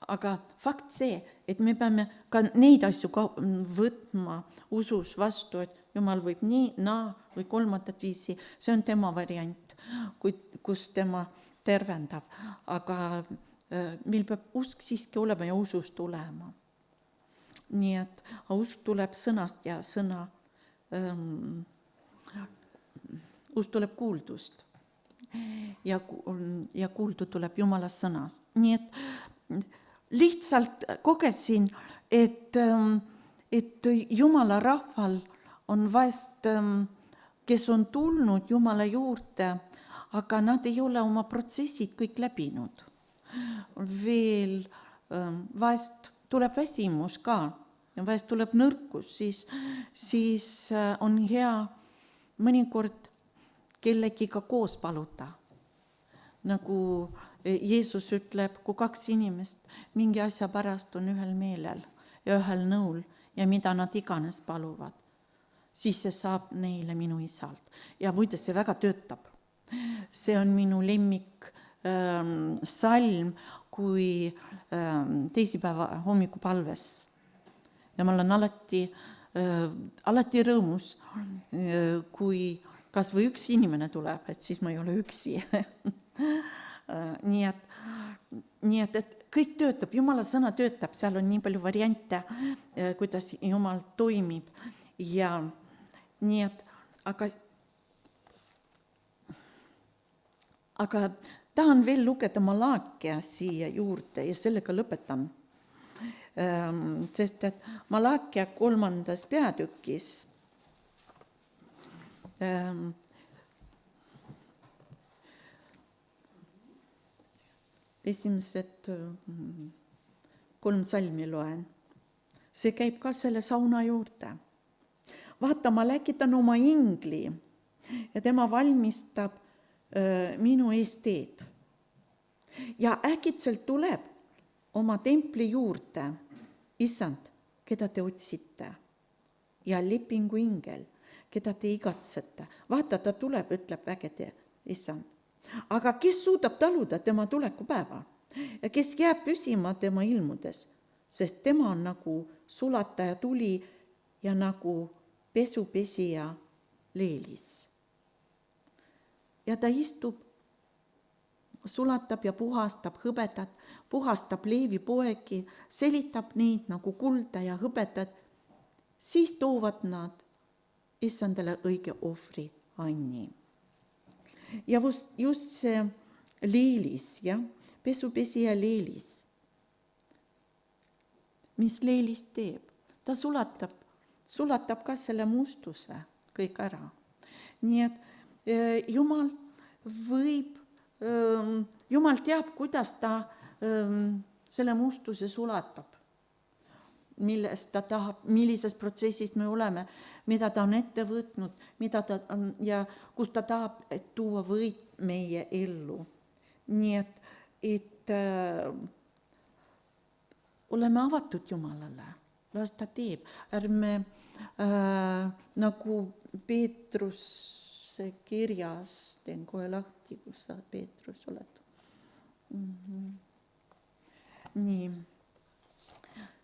aga fakt see, et me peame ka neid asju võtma usus vastu, et Jumal võib nii, või kolmandat viisi, see on tema variant, kus tema tervendab. Aga meil peab usk siiski olema ja usus tulema. Nii et usk tuleb sõnast ja usk tuleb kuuldust ja kuuldu tuleb Jumala sõnast. Nii et lihtsalt kogesin, et Jumala rahval on vahest, kes on tulnud Jumala juurde, aga nad ei ole oma protsessid kõik läbinud. Veel vahest tuleb väsimus ka ja vahest tuleb nõrkus, siis on hea mõnikord kellegiga koos paluda. Nagu Jeesus ütleb, kui 2 inimest mingi asja pärast on ühel meelel ja ühel nõul ja mida nad iganes paluvad, siis see saab neile minu isalt. Ja muide, see väga töötab. See on minu lemmik salm, kui teisipäeva hommikupalves. Ja ma olen alati rõõmus, kui kas või üks inimene tuleb, et siis ma ei ole üksi. Nii et kõik töötab, Jumala sõna töötab, seal on nii palju variante, kuidas Jumal toimib. Ja nii et, aga tahan veel lugeda Malaakia siia juurde ja sellega lõpetan. Sest et Malaakia 3. peatükis esimesed 3 salmi loen. See käib ka selle sauna juurde. Vaata, ma läkitan oma ingli ja tema valmistab minu ees teed. Ja äkitselt tuleb oma templi juurde, Issand, keda te otsite, ja lepingu ingel, keda te igatsete. Vaata, ta tuleb, ütleb vägede Issand. Aga kes suudab taluda tema tulekupäeva ja kes jääb püsima tema ilmudes, sest tema on nagu sulataja tuli ja nagu pesupesija leelis. Ja ta istub, sulatab ja puhastab hõbedat, puhastab leevipoegi, selitab neid nagu kulda ja hõbedat, siis toovad nad Issandale õige ohvri anni. Ja just see leelis, pesupesija leelis, mis leelis teeb? Ta sulatab ka selle mustuse kõik ära. Nii et Jumal Jumal teab, kuidas ta selle mustuse sulatab. millest ta tahab, millises protsessis me oleme, mida ta on ette võtnud, ja kus ta tahab tuua võit meie ellu. Nii et oleme avatud Jumalale, las ta teeb. Ärme nagu Peetruse kirjas, teen kohe lahti, kus sa Peetrus oled. Nii,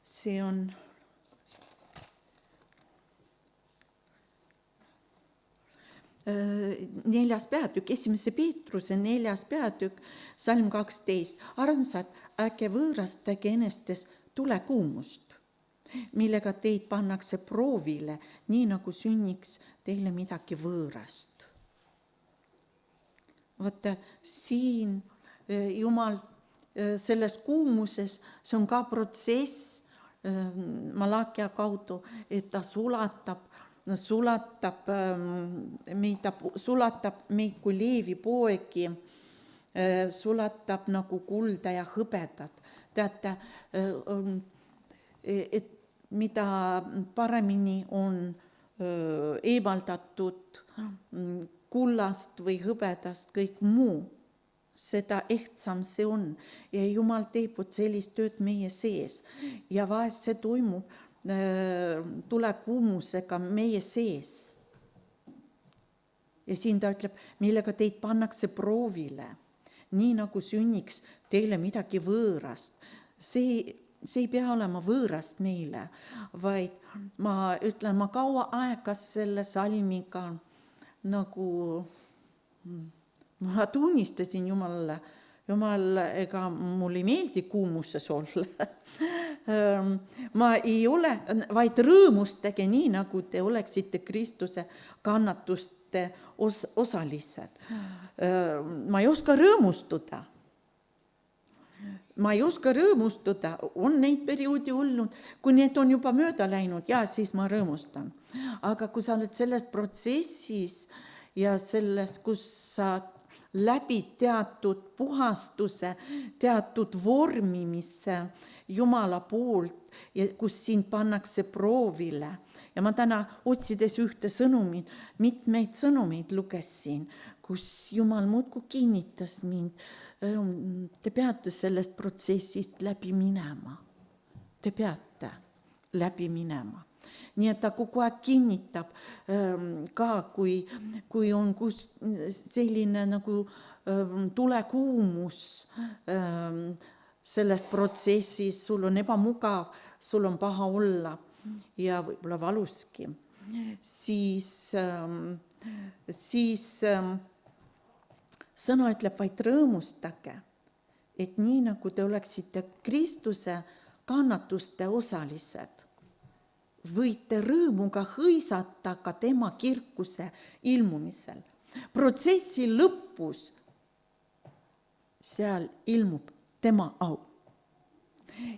see on neljas peatükk, 1. Peetruse 4. peatükk, salm 12. Armsad, ärge võõrastage enestes tulekuumust, millega teid pannakse proovile, nii nagu sünniks teile midagi võõrast. Vaata, siin Jumal selles kuumuses, see on ka protsess Malakia kaudu, et ta sulatab meid kui leevipoegi, sulatab nagu kulda ja hõbedat. Teate, et mida paremini on eemaldatud kullast või hõbedast kõik muu, seda ehtsam see on. Ja Jumal teeb sellist tööd meie sees. Ja vahest see toimub tulekuumusega meie sees. Ja siin ta ütleb, millega teid pannakse proovile, nii nagu sünniks teile midagi võõrast. See ei pea olema võõrast meile, vaid ma kaua aega selle salmiga nagu ma tunnistasin Jumalale, Jumal, ega mul ei meeldi kuumuses olla. Ma ei ole, vaid rõõmustage nii, nagu te oleksite Kristuse kannatuste osalised. Ma ei oska rõõmustuda. On neid perioodi olnud, kui need on juba mööda läinud, ja siis ma rõõmustan. Aga kui sa oled selles protsessis ja selles, kus sa läbi teatud puhastuse, teatud vormimise Jumala poolt ja kus sind pannakse proovile. Ja ma täna otsides ühte sõnumit, mitmeid sõnumeid lugesin, kus Jumal muudkui kinnitas mind. Te peate sellest protsessist läbi minema. Te peate läbi minema. Nii et ta kogu aeg kinnitab ka, kui on selline nagu tulekuumus selles protsessis, sul on ebamugav, sul on paha olla ja võib-olla valuski, siis sõna ütleb vaid rõõmustage, et nii nagu te oleksite Kristuse kannatuste osalised, võite rõõmuga hõisata ka tema kirkuse ilmumisel. Protsessi lõpus seal ilmub tema au.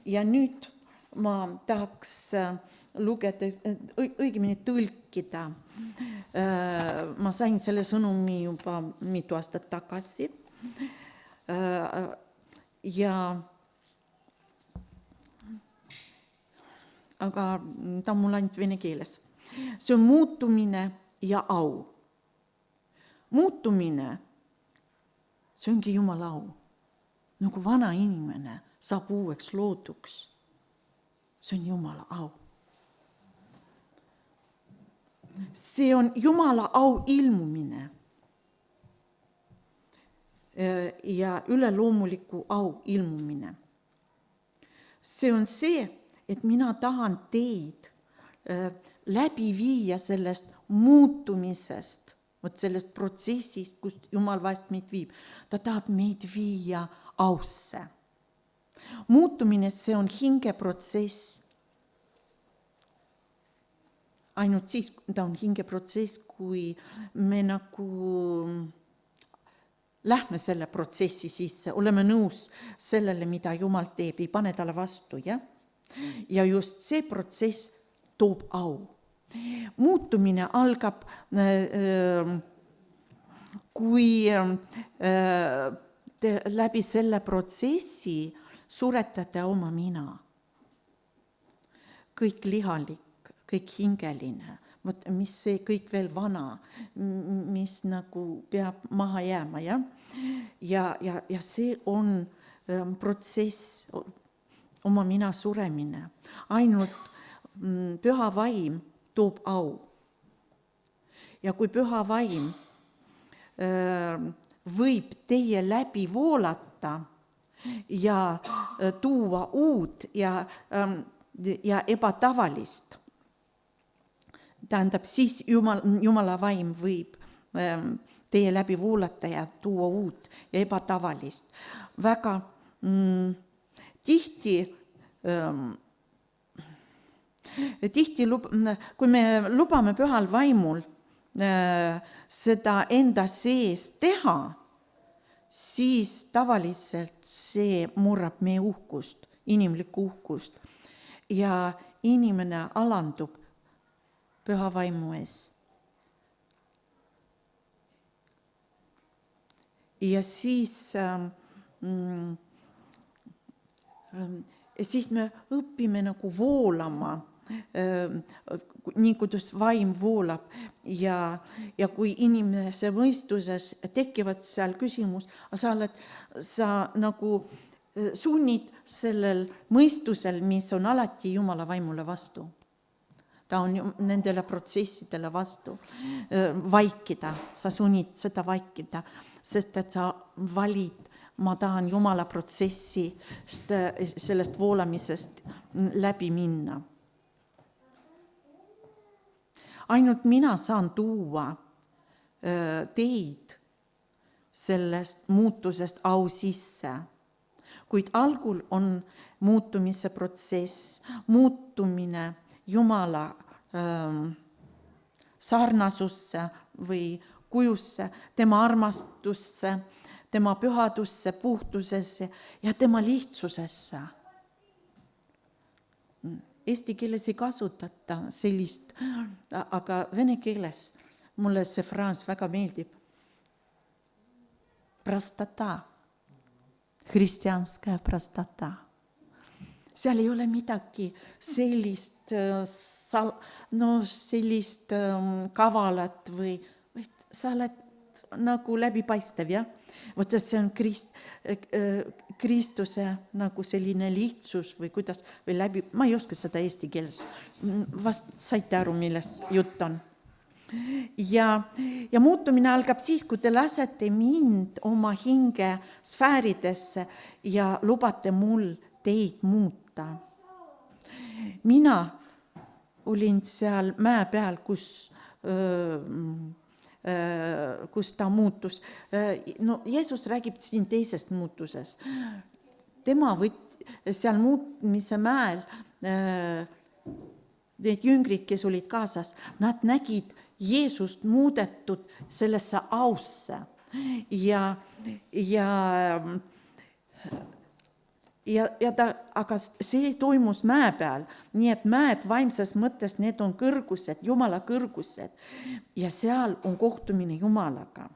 Ja nüüd ma tahaks lugeda, õigemini tõlkida. Ma sain selle sõnumi juba mitu aastat tagasi. Aga ta on mul ainult vene keeles. See on muutumine ja au. Muutumine, see ongi Jumala au. Nagu vana inimene saab uueks looduks. See on Jumala au. See on Jumala au ilmumine ja üleloomuliku au ilmumine. See on see, et mina tahan teid läbi viia sellest muutumisest, sellest protsessist, kust Jumal vahest meid viib. Ta tahab meid viia ausse. Muutumine, see on hingeprotsess. Ainult siis, ta on hingeprotsess, kui me nagu lähme selle protsessi sisse, oleme nõus sellele, mida Jumal teeb, ei pane talle vastu, jah? Ja just see protsess toob au. Muutumine algab, kui te läbi selle protsessi suretate oma mina. kõik lihalik, kõik hingeline, vot mis see kõik veel vana, mis nagu peab maha jääma, jah? Ja see on protsess, oma mina suremine. Ainult püha vaim toob au. Ja kui püha vaim võib teie läbi voolata ja tuua uut ja ebatavalist, tähendab, siis Jumala vaim võib teie läbi voolata ja tuua uut ja ebatavalist. Väga tihti, kui me lubame pühal vaimul seda enda sees teha, siis tavaliselt see murrab meie uhkust, inimlikku uhkust ja inimene alandub püha vaimu ees. Ja siis me õpime nagu voolama, nii kuidas vaim voolab ja kui inimese mõistuses tekivad seal küsimus, sa nagu sunnid sellel mõistusel, mis on alati Jumala vaimule vastu. Ta on nendele protsessidele vastu vaikida, sa sunnid seda vaikida, sest et sa valid, ma tahan Jumala protsessi sellest voolamisest läbi minna. Ainult mina saan tuua teid sellest muutusest au sisse, kuid algul on muutumise protsess, muutumine Jumala sarnasusse või kujusse, tema armastusse, tema pühadusse, puhtusesse ja tema lihtsusesse. Eesti keeles ei kasutata sellist, aga vene keeles mulle see fraas väga meeldib. Prostata, hristianskая prostata. Seal ei ole midagi sellist, sellist kavalat või sa oled nagu läbipaistev, jah? Vot see on Kristuse nagu selline lihtsus või kuidas, või läbi, ma ei oska seda eesti keeles, vast saite aru, millest jutt on. Ja muutumine algab siis, kui te lasete mind oma hinge sfääridesse ja lubate mul teid muuta. Mina olin seal mäe peal, kus ta muutus. No, Jeesus räägib siin teisest muutuses. Tema seal muutmise mäel, need jüngrid, kes olid kaasas, nad nägid Jeesust muudetud sellesse ausse aga see toimus mäe peal, nii et mäed vaimses mõttes, need on kõrgused, Jumala kõrgused ja seal on kohtumine Jumalaga.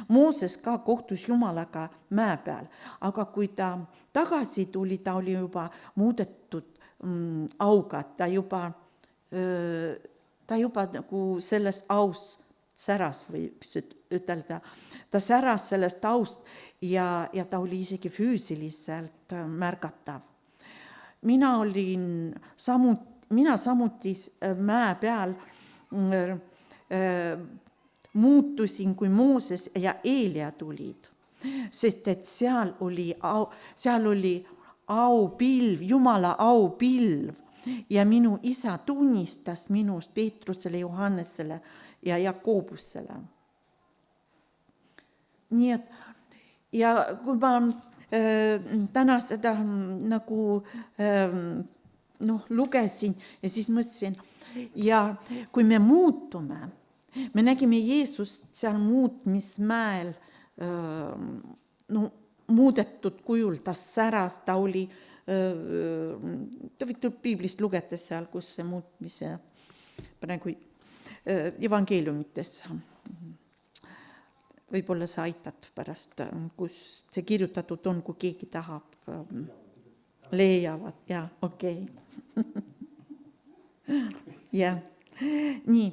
Mooses ka kohtus Jumalaga mäe peal, aga kui ta tagasi tuli, ta oli juba muudetud auga, ta juba nagu sellest aust säras või ütelda, ta säras sellest aust ja ta oli isegi füüsiliselt märgatav. Mina samuti mäe peal muutusin, kui Mooses ja Eelia tulid, sest et seal oli aupilv, Jumala aupilv ja minu isa tunnistas minust Peetrusele, Johannesele ja Jakobusele. Nii et ja kui ma täna seda nagu lugesin ja siis mõtlesin ja kui me muutume, me nägime Jeesust seal muutmismäel muudetud kujul, ta säras, ta oli ta võite piiblist lugedes seal, kus see muutmise praegu evangeeliumites võib-olla sa aitad pärast, kus see kirjutatud on, kui keegi tahab, leiavad, jah, okei. jah, nii,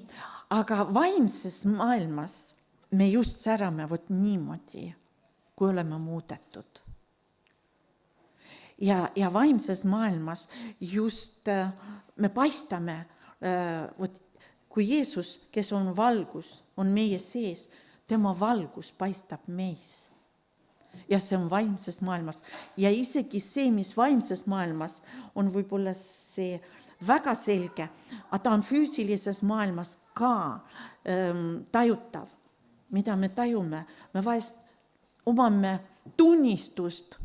aga vaimses maailmas me just särame vot niimoodi, kui oleme muudetud. Ja vaimses maailmas just me paistame, vot kui Jeesus, kes on valgus, on meie sees, tema valgus paistab meis. Ja see on vaimses maailmas. Ja isegi see, mis vaimses maailmas on võib-olla see väga selge, aga ta on füüsilises maailmas ka tajutav. Mida me tajume? Me vahest omame tunnistust.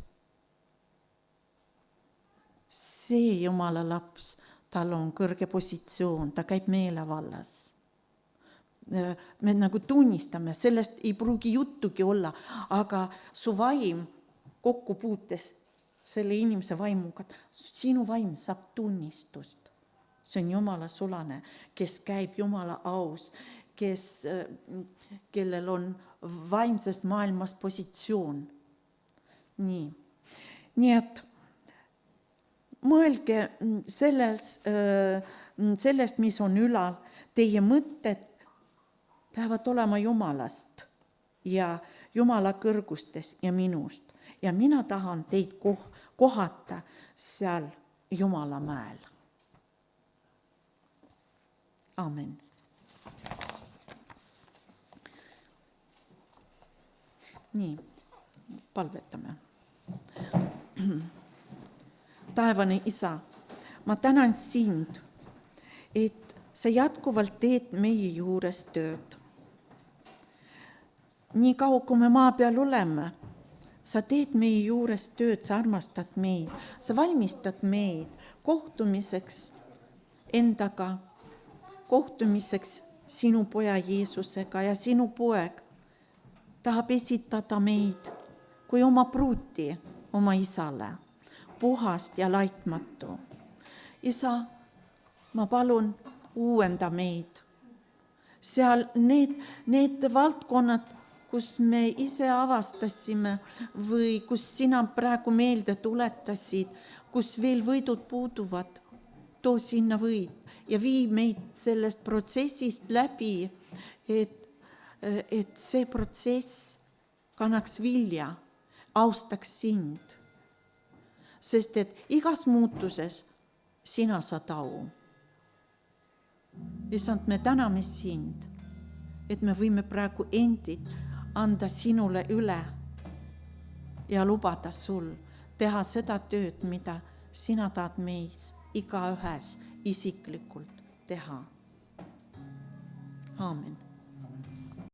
See Jumala laps, tal on kõrge positsioon, ta käib meelevallas. Me nagu tunnistame, sellest ei pruugi juttugi olla, aga su vaim kokku puutes selle inimese vaimuga, sinu vaim saab tunnistust. See on Jumala sulane, kes käib Jumala aus, kellel on vaimses maailmas positsioon. Nii et mõelge sellest, mis on ülal, teie mõtted peavad olema Jumalast ja Jumala kõrgustes ja minust. Ja mina tahan teid kohata seal Jumala mäel. Amen. Nii, palvetame. Taevane Isa, ma tänan sind, et sa jätkuvalt teed meie juures tööd. Nii kaua, kui me maa peal oleme, sa teed meie juures tööd, sa armastad meid, sa valmistad meid kohtumiseks endaga, kohtumiseks sinu poja Jeesusega ja sinu poeg tahab esitada meid kui oma pruuti oma isale, puhast ja laitmatu. Isa, ma palun uuenda meid. Seal need valdkonnad, kus me ise avastasime või kus sina praegu meelde tuletasid, kus veel võidud puuduvad, too sinna võid ja vii meid sellest protsessist läbi, et see protsess kannaks vilja, austaks sind. Sest et igas muutuses sina saad au. Issand, me täname sind, et me võime praegu endid anda sinule üle ja lubada sul teha seda tööd, mida sina tahad meis igaühes isiklikult teha. Aamen.